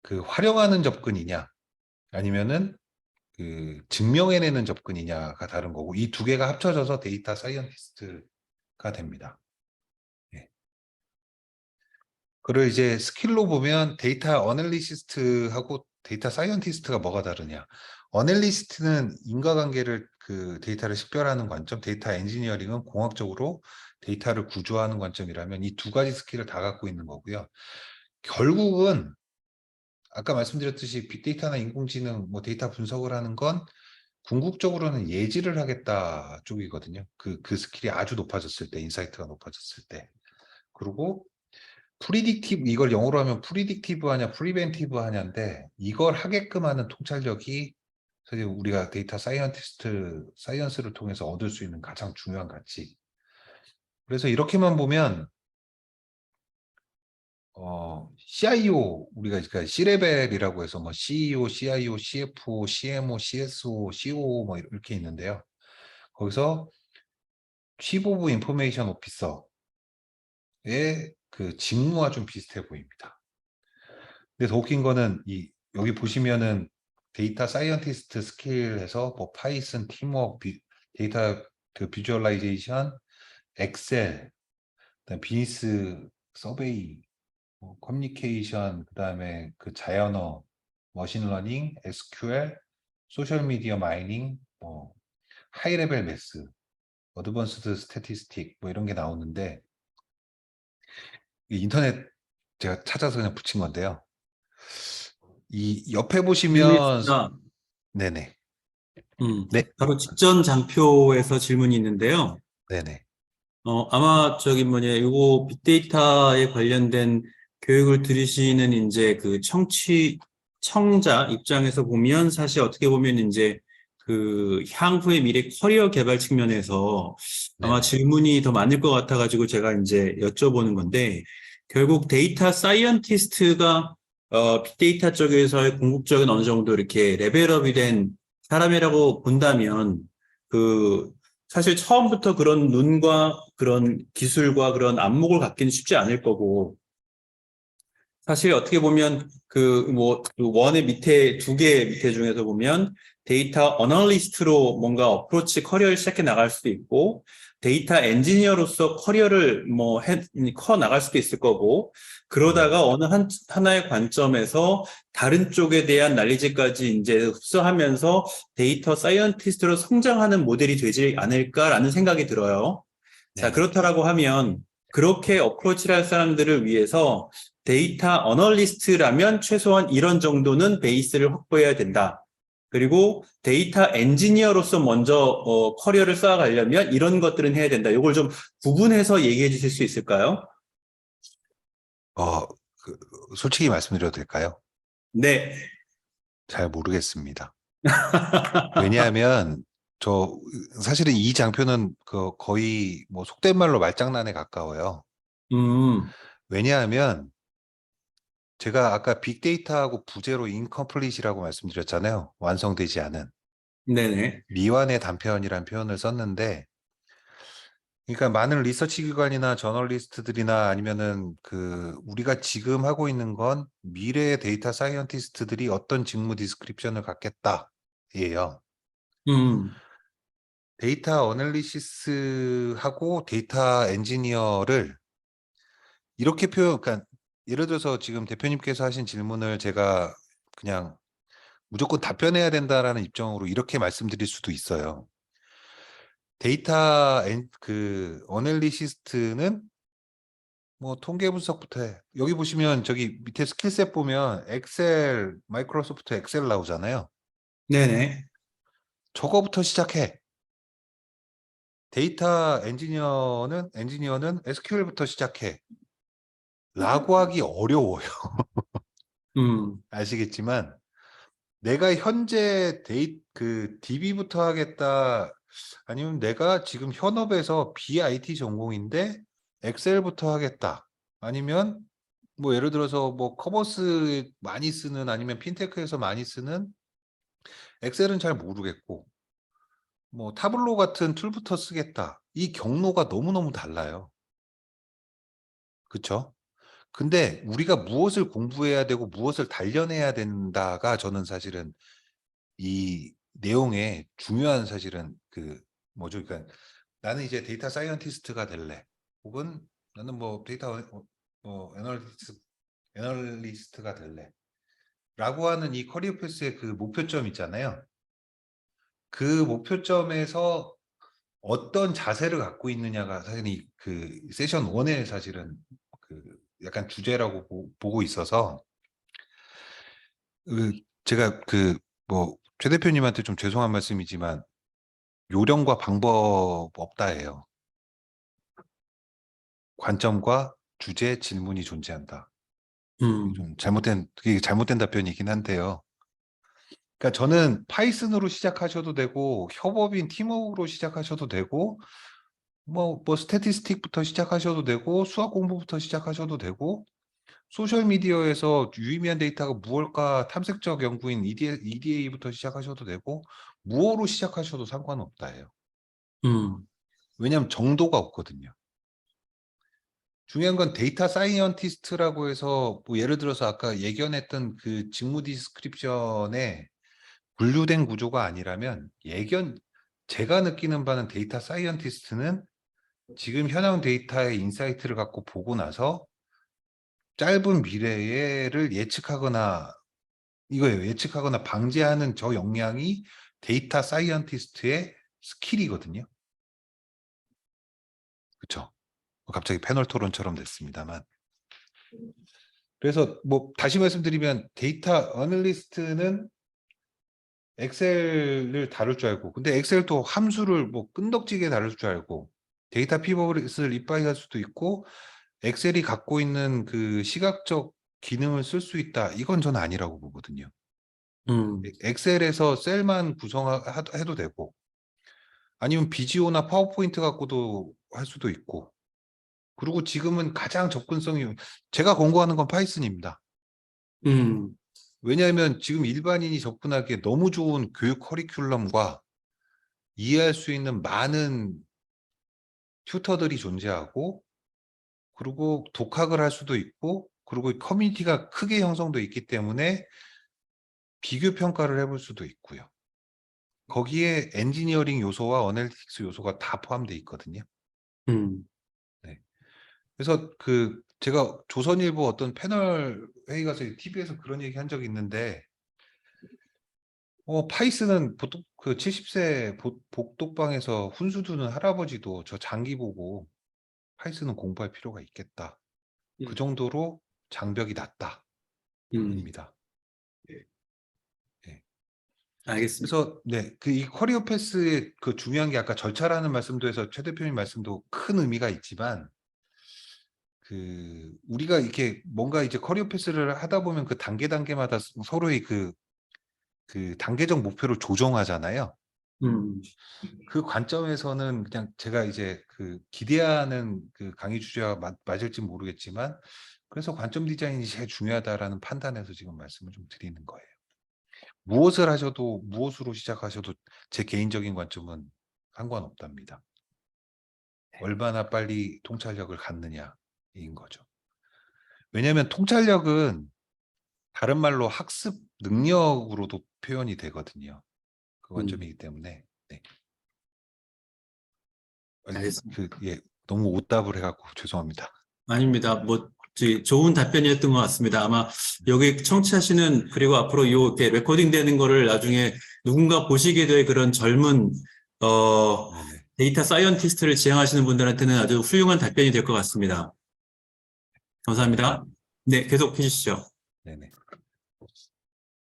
그 활용하는 접근이냐, 아니면은 그 증명해내는 접근이냐가 다른 거고, 이 두 개가 합쳐져서 데이터 사이언티스트가 됩니다. 예. 그걸 이제 스킬로 보면 데이터 어널리시스트하고 데이터 사이언티스트가 뭐가 다르냐. 어널리시스트는 인과관계를 그 데이터를 식별하는 관점, 데이터 엔지니어링은 공학적으로 데이터를 구조하는 관점이라면 이 두 가지 스킬을 다 갖고 있는 거고요. 결국은 아까 말씀드렸듯이 빅데이터나 인공지능, 뭐 데이터 분석을 하는 건 궁극적으로는 예지를 하겠다 쪽이거든요. 그 스킬이 아주 높아졌을 때, 인사이트가 높아졌을 때. 그리고 프리딕티브, 이걸 영어로 하면 프리딕티브 하냐 프리벤티브 하냐인데, 이걸 하게끔 하는 통찰력이 사실 우리가 데이터 사이언스를 통해서 얻을 수 있는 가장 중요한 가치. 그래서 이렇게만 보면 CIO, 우리가 그러니까 C레벨이라고 해서 뭐 CEO, CIO, CFO, CMO, CSO, COO 뭐 이렇게 있는데요. 거기서 Chief of Information Officer의 그 직무와 좀 비슷해 보입니다. 근데 더 웃긴 거는 여기 보시면은 데이터 사이언티스트 스킬에서 뭐 파이썬, 팀워크, 데이터 그 비주얼라이제이션, 엑셀, 그다음 비즈니스 서베이, 뭐 커뮤니케이션, 그다음에 그 자연어, 머신러닝, SQL, 소셜 미디어 마이닝, 뭐 하이 레벨 매스, 어드밴스드 스태티스틱 뭐 이런 게 나오는데, 이 인터넷 제가 찾아서 그냥 붙인 건데요. 이 옆에 보시면 질문했습니다. 네네. 네. 바로 직전 장표에서 질문이 있는데요. 네네. 아마 저기 이거 빅데이터에 관련된 교육을 들으시는 이제 그 청자 입장에서 보면 사실 어떻게 보면 이제 그 향후의 미래 커리어 개발 측면에서 아마 네네. 질문이 더 많을 것 같아가지고 제가 이제 여쭤보는 건데, 결국 데이터 사이언티스트가 빅데이터 쪽에서의 궁극적인 어느 정도 이렇게 레벨업이 된 사람이라고 본다면, 그 사실 처음부터 그런 눈과 그런 기술과 그런 안목을 갖기는 쉽지 않을 거고, 사실 어떻게 보면 그 원의 밑에 두 개 밑에 중에서 보면 데이터 어널리스트로 뭔가 어프로치 커리어를 시작해 나갈 수도 있고, 데이터 엔지니어로서 커리어를 커 나갈 수도 있을 거고, 네. 그러다가 어느 하나의 관점에서 다른 쪽에 대한 난리지까지 이제 흡수하면서 데이터 사이언티스트로 성장하는 모델이 되지 않을까라는 생각이 들어요. 자, 네네. 그렇다라고 하면 그렇게 어프로치를 할 사람들을 위해서 데이터 어널리스트라면 최소한 이런 정도는 베이스를 확보해야 된다. 그리고 데이터 엔지니어로서 먼저 커리어를 쌓아가려면 이런 것들은 해야 된다. 이걸 좀 구분해서 얘기해 주실 수 있을까요? 어, 그, 솔직히 말씀드려도 될까요? 네. 잘 모르겠습니다. 왜냐하면 사실은 이 장표는 거의 뭐 속된 말로 말장난에 가까워요. 음, 왜냐하면 제가 아까 빅데이터하고 부제로 인컴플릿이라고 말씀드렸잖아요. 완성되지 않은 네네. 미완의 단편이라는 표현을 썼는데, 그러니까 많은 리서치 기관이나 저널리스트들이나 아니면은 우리가 지금 하고 있는 건 미래의 데이터 사이언티스트들이 어떤 직무 디스크립션을 갖겠다예요. 음, 데이터 어널리시스하고 데이터 엔지니어를 이렇게 그러니까 예를 들어서 지금 대표님께서 하신 질문을 제가 그냥 무조건 답변해야 된다라는 입장으로 이렇게 말씀드릴 수도 있어요. 어널리시스트는 뭐 통계 분석부터 해. 여기 보시면 저기 밑에 스킬셋 보면 엑셀, 마이크로소프트 엑셀 나오잖아요. 네네. 저거부터 시작해. 데이터 엔지니어는 SQL부터 시작해. 라고 하기 어려워요. 음, 아시겠지만 내가 현재 DB부터 하겠다. 아니면 내가 지금 현업에서 BIT 전공인데 엑셀부터 하겠다. 아니면 뭐 예를 들어서 뭐 커머스 많이 쓰는 아니면 핀테크에서 많이 쓰는 엑셀은 잘 모르겠고 뭐 타블로 같은 툴부터 쓰겠다. 이 경로가 너무너무 달라요. 그렇죠? 근데 우리가 무엇을 공부해야 되고 무엇을 단련해야 된다가 저는 사실은 이 내용의 중요한 사실은 뭐죠? 그러니까 나는 이제 데이터 사이언티스트가 될래. 혹은 나는 뭐 애널리스트가 될래. 라고 하는 이 커리어 패스의 그 목표점 있잖아요. 그 목표점에서 어떤 자세를 갖고 있느냐가 사실 그 세션 1의 사실은 그 약간 주제라고 보고 있어서 제가 뭐 최 대표님한테 좀 죄송한 말씀이지만 요령과 방법 없다예요. 관점과 주제, 질문이 존재한다. 음, 그게 잘못된 답변이긴 한데요. 그러니까 저는 파이썬으로 시작하셔도 되고 협업인 팀워크로 시작하셔도 되고 뭐 스태티스틱부터 시작하셔도 되고 수학 공부부터 시작하셔도 되고 소셜 미디어에서 유의미한 데이터가 무엇일까 탐색적 연구인 EDA부터 시작하셔도 되고 무어로 시작하셔도 상관없다예요. 음, 왜냐하면 정도가 없거든요. 중요한 건 데이터 사이언티스트라고 해서 뭐 예를 들어서 아까 예견했던 그 직무 디스크립션에 분류된 구조가 아니라면 제가 느끼는 바는 데이터 사이언티스트는 지금 현황 데이터의 인사이트를 갖고 보고 나서 짧은 미래를 예측하거나 이거예요. 예측하거나 방지하는 저 역량이 데이터 사이언티스트의 스킬이거든요. 그렇죠? 갑자기 패널 토론처럼 됐습니다만. 그래서 뭐 다시 말씀드리면 데이터 어널리스트는 엑셀을 다룰 줄 알고 근데 엑셀도 함수를 뭐 끈덕지게 다룰 줄 알고 데이터 피벗을 이빠이할 수도 있고 엑셀이 갖고 있는 그 시각적 기능을 쓸 수 있다. 이건 저는 아니라고 보거든요. 음, 엑셀에서 셀만 구성해도 되고 아니면 비지오나 파워포인트 갖고도 할 수도 있고 그리고 지금은 가장 접근성이 제가 권고하는 건 파이썬입니다. 음, 왜냐하면 지금 일반인이 접근하기에 너무 좋은 교육 커리큘럼과 이해할 수 있는 많은 튜터들이 존재하고 그리고 독학을 할 수도 있고 그리고 커뮤니티가 크게 형성돼 있기 때문에 비교 평가를 해볼 수도 있고요. 거기에 엔지니어링 요소와 어널리틱스 요소가 다 포함되어 있거든요. 음, 네. 그래서 제가 조선일보 어떤 패널 회의 가서 TV에서 그런 얘기 한 적이 있는데 파이썬은 보통 그 70세 복독방에서 훈수 두는 할아버지도 저 장기 보고 파이썬은 공부할 필요가 있겠다. 그 음, 정도로 장벽이 낮다입니다. 네. 알겠습니다. 그래서 네, 그 이 커리어 패스의 그 중요한 게 아까 절차라는 말씀도 해서 최 대표님 말씀도 큰 의미가 있지만 그 우리가 이렇게 뭔가 이제 커리어 패스를 하다 보면 그 단계마다 서로의 그 단계적 목표를 조정하잖아요. 음, 그 관점에서는 그냥 제가 이제 그 기대하는 그 강의 주제와 맞을지 모르겠지만 그래서 관점 디자인이 제일 중요하다라는 판단에서 지금 말씀을 좀 드리는 거예요. 무엇을 하셔도 무엇으로 시작하셔도 제 개인적인 관점은 상관없답니다. 얼마나 빨리 통찰력을 갖느냐인 거죠. 왜냐하면 통찰력은 다른 말로 학습 능력으로도 표현이 되거든요. 그 음, 관점이기 때문에 네. 알겠습니다. 예, 너무 오답을 해갖고 죄송합니다. 아닙니다. 좋은 답변이었던 것 같습니다. 아마 여기 청취하시는, 그리고 앞으로 이렇게 레코딩 되는 거를 나중에 누군가 보시게 될 그런 젊은, 네네. 데이터 사이언티스트를 지향하시는 분들한테는 아주 훌륭한 답변이 될 것 같습니다. 감사합니다. 감사합니다. 네, 계속 해주시죠. 네네.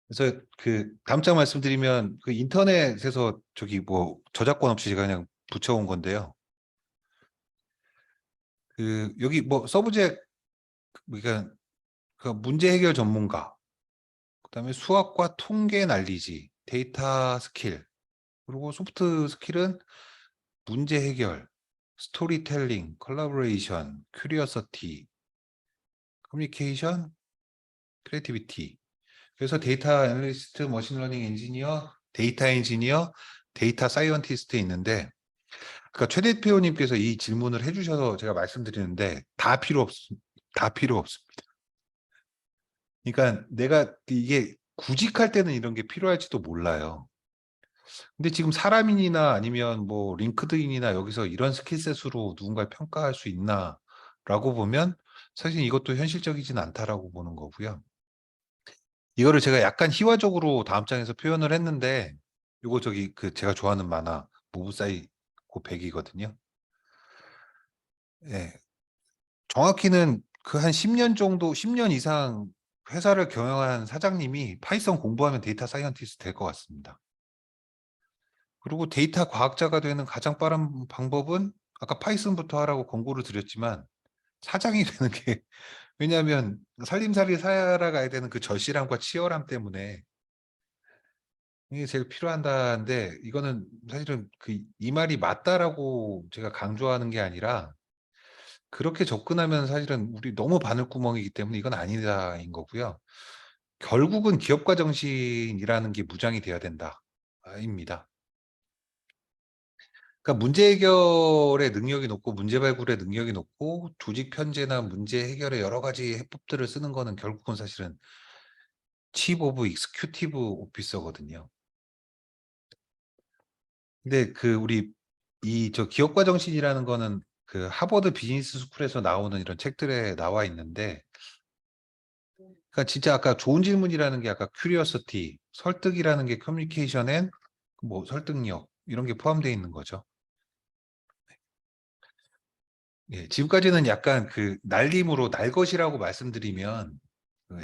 그래서 그 다음 장 말씀드리면 그 인터넷에서 저기 뭐 저작권 없이 제가 그냥 붙여온 건데요. 그 여기 뭐 서브젝 그러니까 그 문제 해결 전문가, 그다음에 수학과 통계 날리기, 데이터 스킬, 그리고 소프트 스킬은 문제 해결, 스토리텔링, 컬래버레이션, 큐리어시티, 커뮤니케이션, 크리에이티비티. 그래서 데이터 애널리스트, 머신러닝 엔지니어, 데이터 엔지니어, 데이터 사이언티스트 있는데 그러니까 최 대표님께서 이 질문을 해주셔서 제가 말씀드리는데 다 필요 없습니다. 그러니까 내가 이게 구직할 때는 이런 게 필요할지도 몰라요. 근데 지금 사람인이나 아니면 뭐 링크드인이나 여기서 이런 스킬셋으로 누군가를 평가할 수 있나라고 보면 사실 이것도 현실적이진 않다라고 보는 거고요. 이거를 제가 약간 희화적으로 다음 장에서 표현을 했는데 이거 저기 그 제가 좋아하는 만화 모브사이코 100이거든요. 예. 정확히는 그 한 10년 정도, 10년 이상 회사를 경영한 사장님이 파이썬 공부하면 데이터 사이언티스트 될 것 같습니다. 그리고 데이터 과학자가 되는 가장 빠른 방법은 아까 파이썬부터 하라고 권고를 드렸지만 사장이 되는 게 왜냐하면 살림살이 살아가야 되는 그 절실함과 치열함 때문에 이게 제일 필요한다는데 이거는 사실은 그 이 말이 맞다라고 제가 강조하는 게 아니라 그렇게 접근하면 사실은 우리 너무 바늘구멍이기 때문에 이건 아니다인 거고요. 결국은 기업가 정신이라는 게 무장이 돼야 된다입니다. 그러니까 문제 해결의 능력이 높고 문제 발굴의 능력이 높고 조직 편제나 문제 해결의 여러 가지 해법들을 쓰는 거는 결국은 사실은 치프 오브 익스큐티브 오피서거든요. 근데 그 우리 이 저 기업가 정신이라는 거는 그 하버드 비즈니스 스쿨에서 나오는 이런 책들에 나와 있는데 그러니까 진짜 아까 좋은 질문이라는 게 아까 큐리어시티, 설득이라는 게 커뮤니케이션엔 뭐 설득력 이런 게 포함되어 있는 거죠. 예, 지금까지는 약간 그 날림으로 날 것이라고 말씀드리면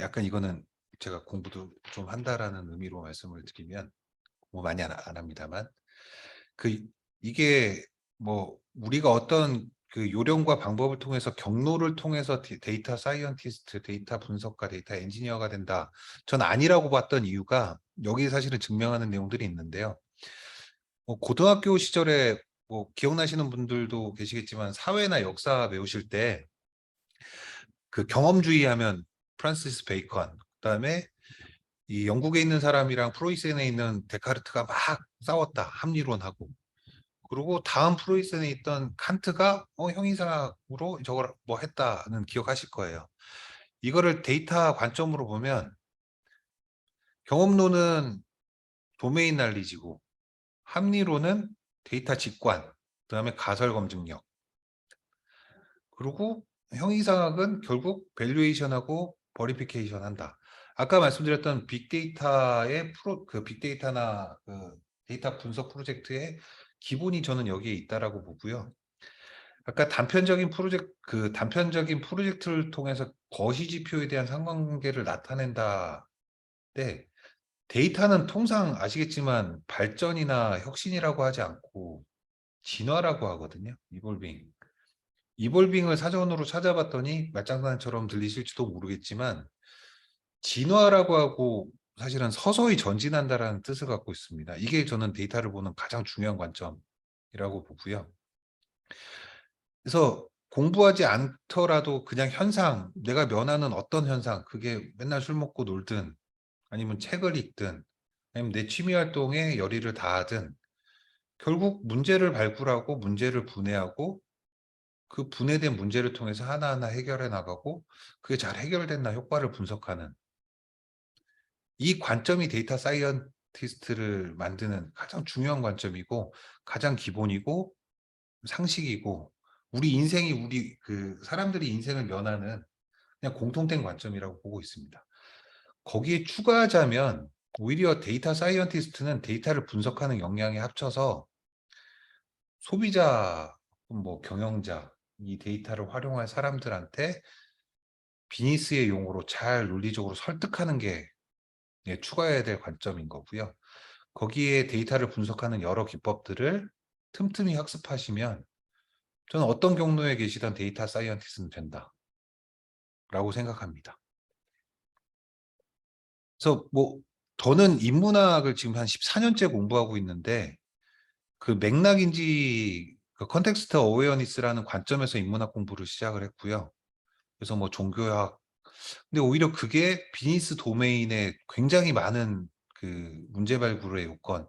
약간 이거는 제가 공부도 좀 한다라는 의미로 말씀을 드리면 뭐 많이 안 합니다만 그 이게 뭐 우리가 어떤 그 요령과 방법을 통해서 경로를 통해서 데이터 사이언티스트, 데이터 분석가, 데이터 엔지니어가 된다. 전 아니라고 봤던 이유가 여기 사실은 증명하는 내용들이 있는데요. 뭐 고등학교 시절에 뭐 기억나시는 분들도 계시겠지만 사회나 역사 배우실 때 그 경험주의 하면 프란시스 베이컨, 그다음에 이 영국에 있는 사람이랑 프로이센에 있는 데카르트가 막 싸웠다. 합리론하고. 그리고 다음 프로이센에 있던 칸트가 형이상으로 저걸 뭐 했다는 기억하실 거예요. 이거를 데이터 관점으로 보면 경험론은 도메인 날리지고 합리론은 데이터 직관, 그다음에 가설 검증력, 그리고 형이상학은 결국 밸류에이션하고 버리피케이션 한다. 아까 말씀드렸던 빅데이터의 그 빅데이터나 그 데이터 분석 프로젝트의 기본이 저는 여기에 있다라고 보고요. 아까 단편적인 프로젝트를 통해서 거시 지표에 대한 상관관계를 나타낸다. 때 데이터는 통상 아시겠지만 발전이나 혁신이라고 하지 않고 진화라고 하거든요. 이볼빙. 이볼빙을 사전으로 찾아봤더니 말장난처럼 들리실지도 모르겠지만 진화라고 하고 사실은 서서히 전진한다라는 뜻을 갖고 있습니다. 이게 저는 데이터를 보는 가장 중요한 관점이라고 보고요. 그래서 공부하지 않더라도 그냥 현상, 내가 면하는 어떤 현상, 그게 맨날 술 먹고 놀든 아니면 책을 읽든 아니면 내 취미 활동에 열의를 다하든 결국 문제를 발굴하고 문제를 분해하고 그 분해된 문제를 통해서 하나하나 해결해 나가고 그게 잘 해결됐나 효과를 분석하는 이 관점이 데이터 사이언티스트를 만드는 가장 중요한 관점이고 가장 기본이고 상식이고 우리 그 사람들이 인생을 면하는 그냥 공통된 관점이라고 보고 있습니다. 거기에 추가하자면 오히려 데이터 사이언티스트는 데이터를 분석하는 역량에 합쳐서 소비자, 뭐 경영자, 이 데이터를 활용할 사람들한테 비즈니스의 용어로 잘 논리적으로 설득하는 게 추가해야 될 관점인 거고요. 거기에 데이터를 분석하는 여러 기법들을 틈틈이 학습하시면 저는 어떤 경로에 계시던 데이터 사이언티스트는 된다라고 생각합니다. 그래서 뭐 저는 인문학을 지금 한 14년째 공부하고 있는데 그 맥락인지 그 컨텍스트 어웨어니스라는 관점에서 인문학 공부를 시작을 했고요. 그래서 뭐 종교학 근데 오히려 그게 비즈니스 도메인에 굉장히 많은 그 문제 발굴의 요건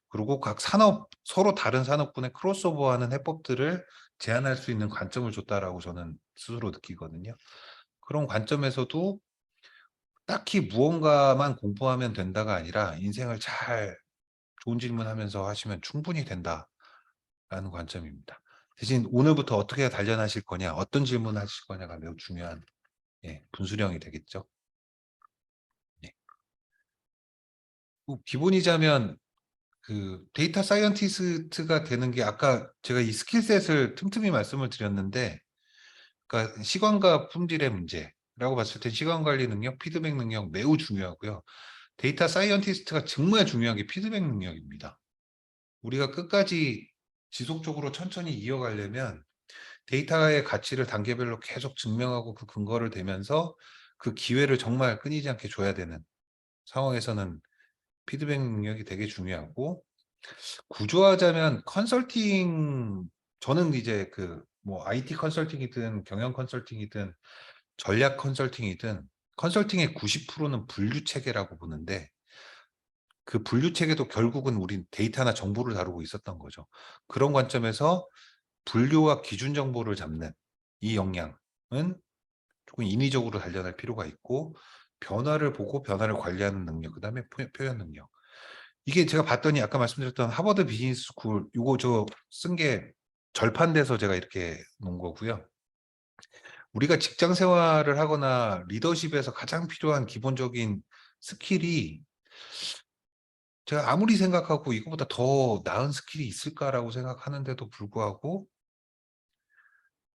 그리고 각 산업 서로 다른 산업군의 크로스오버하는 해법들을 제안할 수 있는 관점을 줬다라고 저는 스스로 느끼거든요. 그런 관점에서도 딱히 무언가만 공부하면 된다가 아니라 인생을 잘 좋은 질문하면서 하시면 충분히 된다라는 관점입니다. 대신 오늘부터 어떻게 단련하실 거냐, 어떤 질문을 하실 거냐가 매우 중요한 분수령이 되겠죠. 기본이자면 그 데이터 사이언티스트가 되는 게 아까 제가 이 스킬셋을 틈틈이 말씀을 드렸는데 그러니까 시간과 품질의 문제라고 봤을 때 시간 관리 능력, 피드백 능력 매우 중요하고요. 데이터 사이언티스트가 정말 중요한 게 피드백 능력입니다. 우리가 끝까지 지속적으로 천천히 이어가려면 데이터의 가치를 단계별로 계속 증명하고 그 근거를 대면서 그 기회를 정말 끊이지 않게 줘야 되는 상황에서는 피드백 능력이 되게 중요하고 구조하자면 컨설팅 저는 이제 그 뭐 IT 컨설팅이든 경영 컨설팅이든 전략 컨설팅이든 컨설팅의 90%는 분류 체계라고 보는데 그 분류 체계도 결국은 우린 데이터나 정보를 다루고 있었던 거죠. 그런 관점에서 분류와 기준 정보를 잡는 이 역량은 조금 인위적으로 단련할 필요가 있고 변화를 보고 변화를 관리하는 능력, 그다음에 표현 능력. 이게 제가 봤더니 아까 말씀드렸던 하버드 비즈니스 스쿨 요거 저 쓴 게 절판돼서 제가 이렇게 놓은 거고요. 우리가 직장 생활을 하거나 리더십에서 가장 필요한 기본적인 스킬이 제가 아무리 생각하고 이거보다 더 나은 스킬이 있을까라고 생각하는데도 불구하고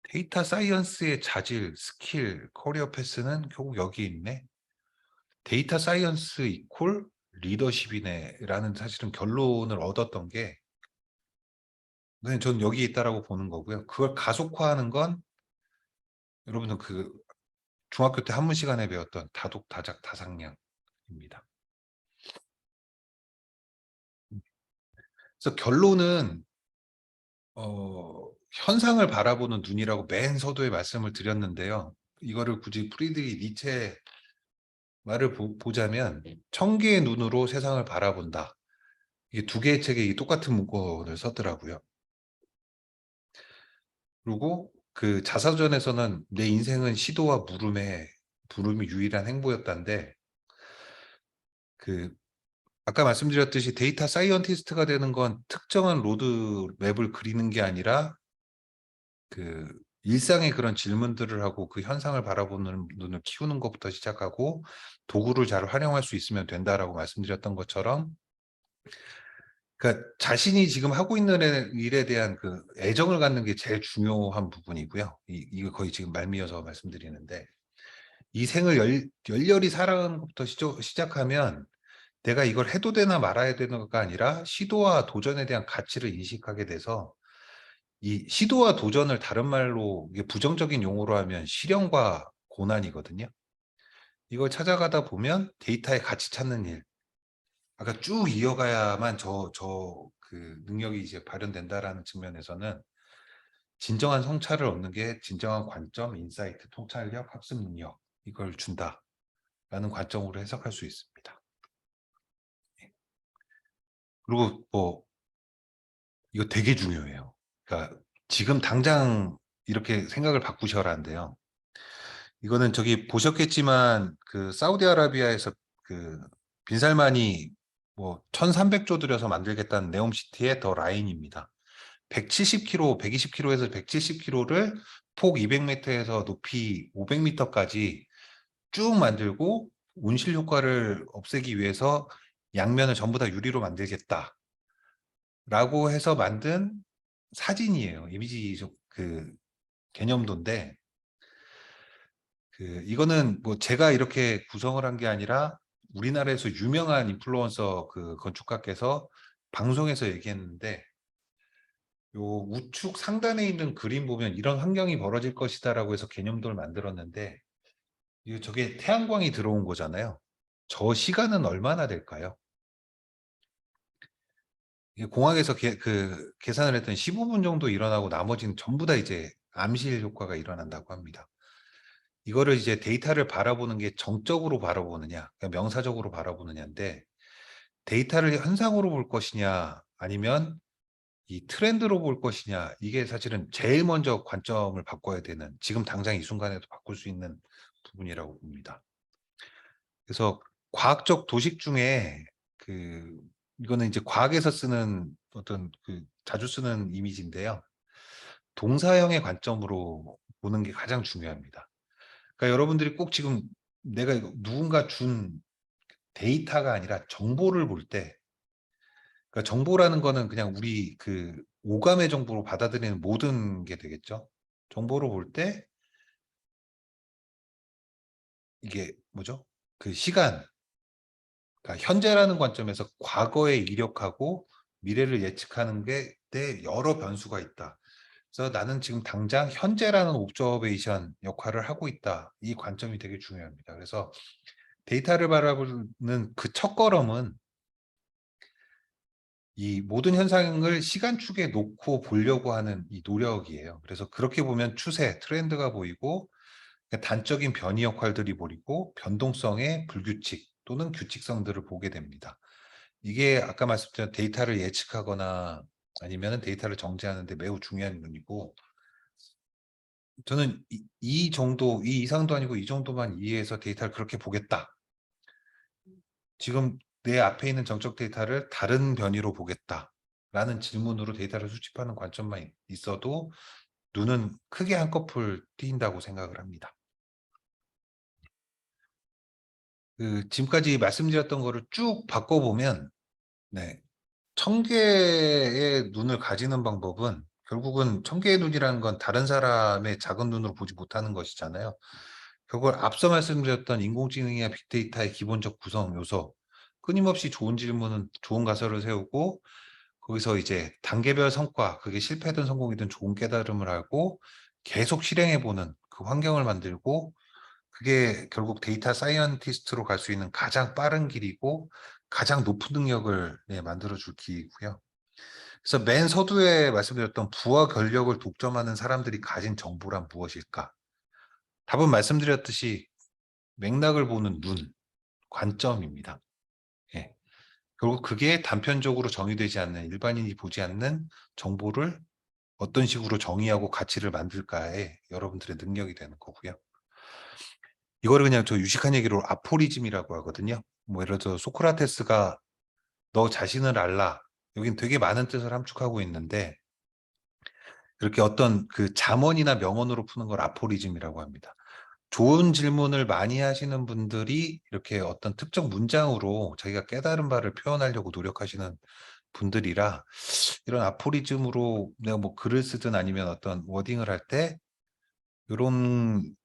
데이터 사이언스의 자질, 스킬, 커리어 패스는 결국 여기 있네. 데이터 사이언스 이퀄 리더십이네라는 사실은 결론을 얻었던 게 저는 여기 있다라고 보는 거고요. 그걸 가속화하는 건 여러분들 그 중학교 때 한문 시간에 배웠던 다독, 다작, 다상량입니다. 그래서 결론은 현상을 바라보는 눈이라고 맨 서두에 말씀을 드렸는데요. 이거를 굳이 프리드리 니체 말을 보자면 청개의 눈으로 세상을 바라본다. 이게 두 개의 책에 똑같은 문구를 썼더라고요. 그리고 그 자서전에서는 내 인생은 시도와 부름이 유일한 행보였다는데 그 아까 말씀드렸듯이 데이터 사이언티스트가 되는 건 특정한 로드맵을 그리는 게 아니라 그 일상의 그런 질문들을 하고 그 현상을 바라보는 눈을 키우는 것부터 시작하고 도구를 잘 활용할 수 있으면 된다라고 말씀드렸던 것처럼 그러니까 자신이 지금 하고 있는 일에 대한 그 애정을 갖는 게 제일 중요한 부분이고요. 이거 거의 지금 말미어서 말씀드리는데 이 생을 열렬히 살아가는 것부터 시작하면 내가 이걸 해도 되나 말아야 되는가 아니라 시도와 도전에 대한 가치를 인식하게 돼서 이 시도와 도전을 다른 말로 이게 부정적인 용어로 하면 시련과 고난이거든요. 이걸 찾아가다 보면 데이터의 가치 찾는 일, 아까 쭉 이어가야만 그 능력이 이제 발현된다라는 측면에서는 진정한 성찰을 얻는 게 진정한 관점, 인사이트, 통찰력, 학습 능력 이걸 준다라는 관점으로 해석할 수 있습니다. 그리고 뭐 이거 되게 중요해요. 그러니까 지금 당장 이렇게 생각을 바꾸셔라는데요. 이거는 저기 보셨겠지만 그 사우디아라비아에서 그 빈살만이 뭐 1,300조 들여서 만들겠다는 네옴시티의 더 라인입니다. 170km, 120km에서 170km를 폭 200m에서 높이 500m까지 쭉 만들고 온실 효과를 없애기 위해서 양면을 전부 다 유리로 만들겠다라고 해서 만든 사진이에요. 이미지적 그 개념도인데 그 이거는 뭐 제가 이렇게 구성을 한 게 아니라 우리나라에서 유명한 인플루언서 그 건축가께서 방송에서 얘기했는데 요 우측 상단에 있는 그림 보면 이런 환경이 벌어질 것이다라고 해서 개념도를 만들었는데 저게 태양광이 들어온 거잖아요. 저 시간은 얼마나 될까요? 이게 공학에서 그 계산을 했더니 15분 정도 일어나고 나머지는 전부 다 이제 암실 효과가 일어난다고 합니다. 이거를 이제 데이터를 바라보는 게 정적으로 바라보느냐, 그러니까 명사적으로 바라보느냐인데 데이터를 현상으로 볼 것이냐 아니면 이 트렌드로 볼 것이냐 이게 사실은 제일 먼저 관점을 바꿔야 되는 지금 당장 이 순간에도 바꿀 수 있는 부분이라고 봅니다. 그래서 과학적 도식 중에 그 이거는 이제 과학에서 쓰는 어떤 그 자주 쓰는 이미지인데요. 동사형의 관점으로 보는 게 가장 중요합니다. 그러니까 여러분들이 꼭 지금 내가 누군가 준 데이터가 아니라 정보를 볼 때, 그러니까 정보라는 거는 그냥 우리 그 오감의 정보로 받아들이는 모든 게 되겠죠. 정보를 볼 때 이게 뭐죠? 그 시간, 그러니까 현재라는 관점에서 과거에 이력하고 미래를 예측하는 게 때 여러 변수가 있다. 그래서 나는 지금 당장 현재라는 옵저베이션 역할을 하고 있다. 이 관점이 되게 중요합니다. 그래서 데이터를 바라보는 그 첫걸음은 이 모든 현상을 시간축에 놓고 보려고 하는 이 노력이에요. 그래서 그렇게 보면 추세, 트렌드가 보이고 단적인 변이 역할들이 보이고 변동성의 불규칙 또는 규칙성들을 보게 됩니다. 이게 아까 말씀드린 데이터를 예측하거나 아니면 데이터를 정제하는 데 매우 중요한 문이고 저는 이 정도, 이 이상도 아니고 이 정도만 이해해서 데이터를 그렇게 보겠다. 지금 내 앞에 있는 정적 데이터를 다른 변이로 보겠다라는 질문으로 데이터를 수집하는 관점만 있어도 눈은 크게 한꺼풀 트인다고 생각을 합니다. 그 지금까지 말씀드렸던 거를 쭉 바꿔보면 네, 1,000개의 눈을 가지는 방법은 결국은 1,000개의 눈이라는 건 다른 사람의 작은 눈으로 보지 못하는 것이잖아요. 그걸 앞서 말씀드렸던 인공지능이나 빅데이터의 기본적 구성 요소, 끊임없이 좋은 질문은 좋은 가설을 세우고 거기서 이제 단계별 성과, 그게 실패든 성공이든 좋은 깨달음을 하고 계속 실행해보는 그 환경을 만들고 그게 결국 데이터 사이언티스트로 갈 수 있는 가장 빠른 길이고 가장 높은 능력을 만들어줄 길이고요. 그래서 맨 서두에 말씀드렸던 부와 권력을 독점하는 사람들이 가진 정보란 무엇일까? 답은 말씀드렸듯이 맥락을 보는 눈, 관점입니다. 예. 결국 그게 단편적으로 정의되지 않는 일반인이 보지 않는 정보를 어떤 식으로 정의하고 가치를 만들까에 여러분들의 능력이 되는 거고요. 이거를 그냥 저 유식한 얘기로 아포리즘이라고 하거든요. 뭐 예를 들어 소크라테스가 너 자신을 알라. 여긴 되게 많은 뜻을 함축하고 있는데 그렇게 어떤 그 잠언이나 명언으로 푸는 걸 아포리즘이라고 합니다. 좋은 질문을 많이 하시는 분들이 이렇게 어떤 특정 문장으로 자기가 깨달은 바를 표현하려고 노력하시는 분들이라 이런 아포리즘으로 내가 뭐 글을 쓰든 아니면 어떤 워딩을 할 때 요런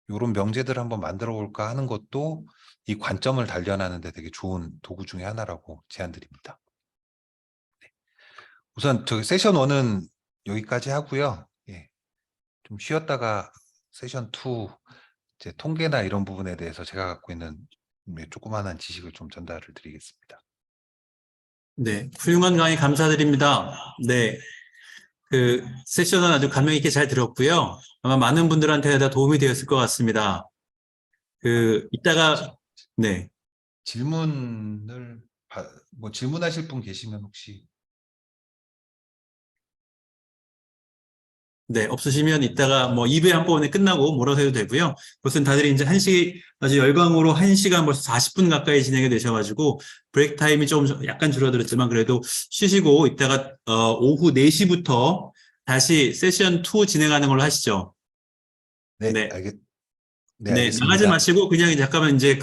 명제들을 한번 만들어 볼까 하는 것도 이 관점을 단련하는 데 되게 좋은 도구 중에 하나라고 제안드립니다. 우선 저기 세션 1은 여기까지 하고요. 예. 좀 쉬었다가 세션 2 이제 통계나 이런 부분에 대해서 제가 갖고 있는 조그마한 지식을 좀 전달을 드리겠습니다. 네, 훌륭한 강의 감사드립니다. 네, 그 세션은 아주 감명 있게 잘 들었고요. 아마 많은 분들한테 다 도움이 되었을 것 같습니다. 이따가 네, 뭐 질문하실 분 계시면 혹시 네, 없으시면 이따가 뭐 2부 한번에 끝나고 몰아서 해도 되고요. 그것은 다들 이제 아주 열광으로 1시간 벌써 40분 가까이 진행이 되셔가지고 브레이크 타임이 좀 약간 줄어들었지만 그래도 쉬시고 이따가 오후 4시부터 다시 세션 2 진행하는 걸로 하시죠. 네, 네, 네, 네, 나가지 알겠습니다. 마시고 그냥 잠깐만 이제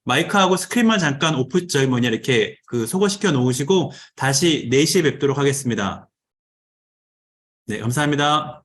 마이크하고 스크린만 잠깐 이렇게 소거시켜 놓으시고 다시 4시에 뵙도록 하겠습니다. 네, 감사합니다.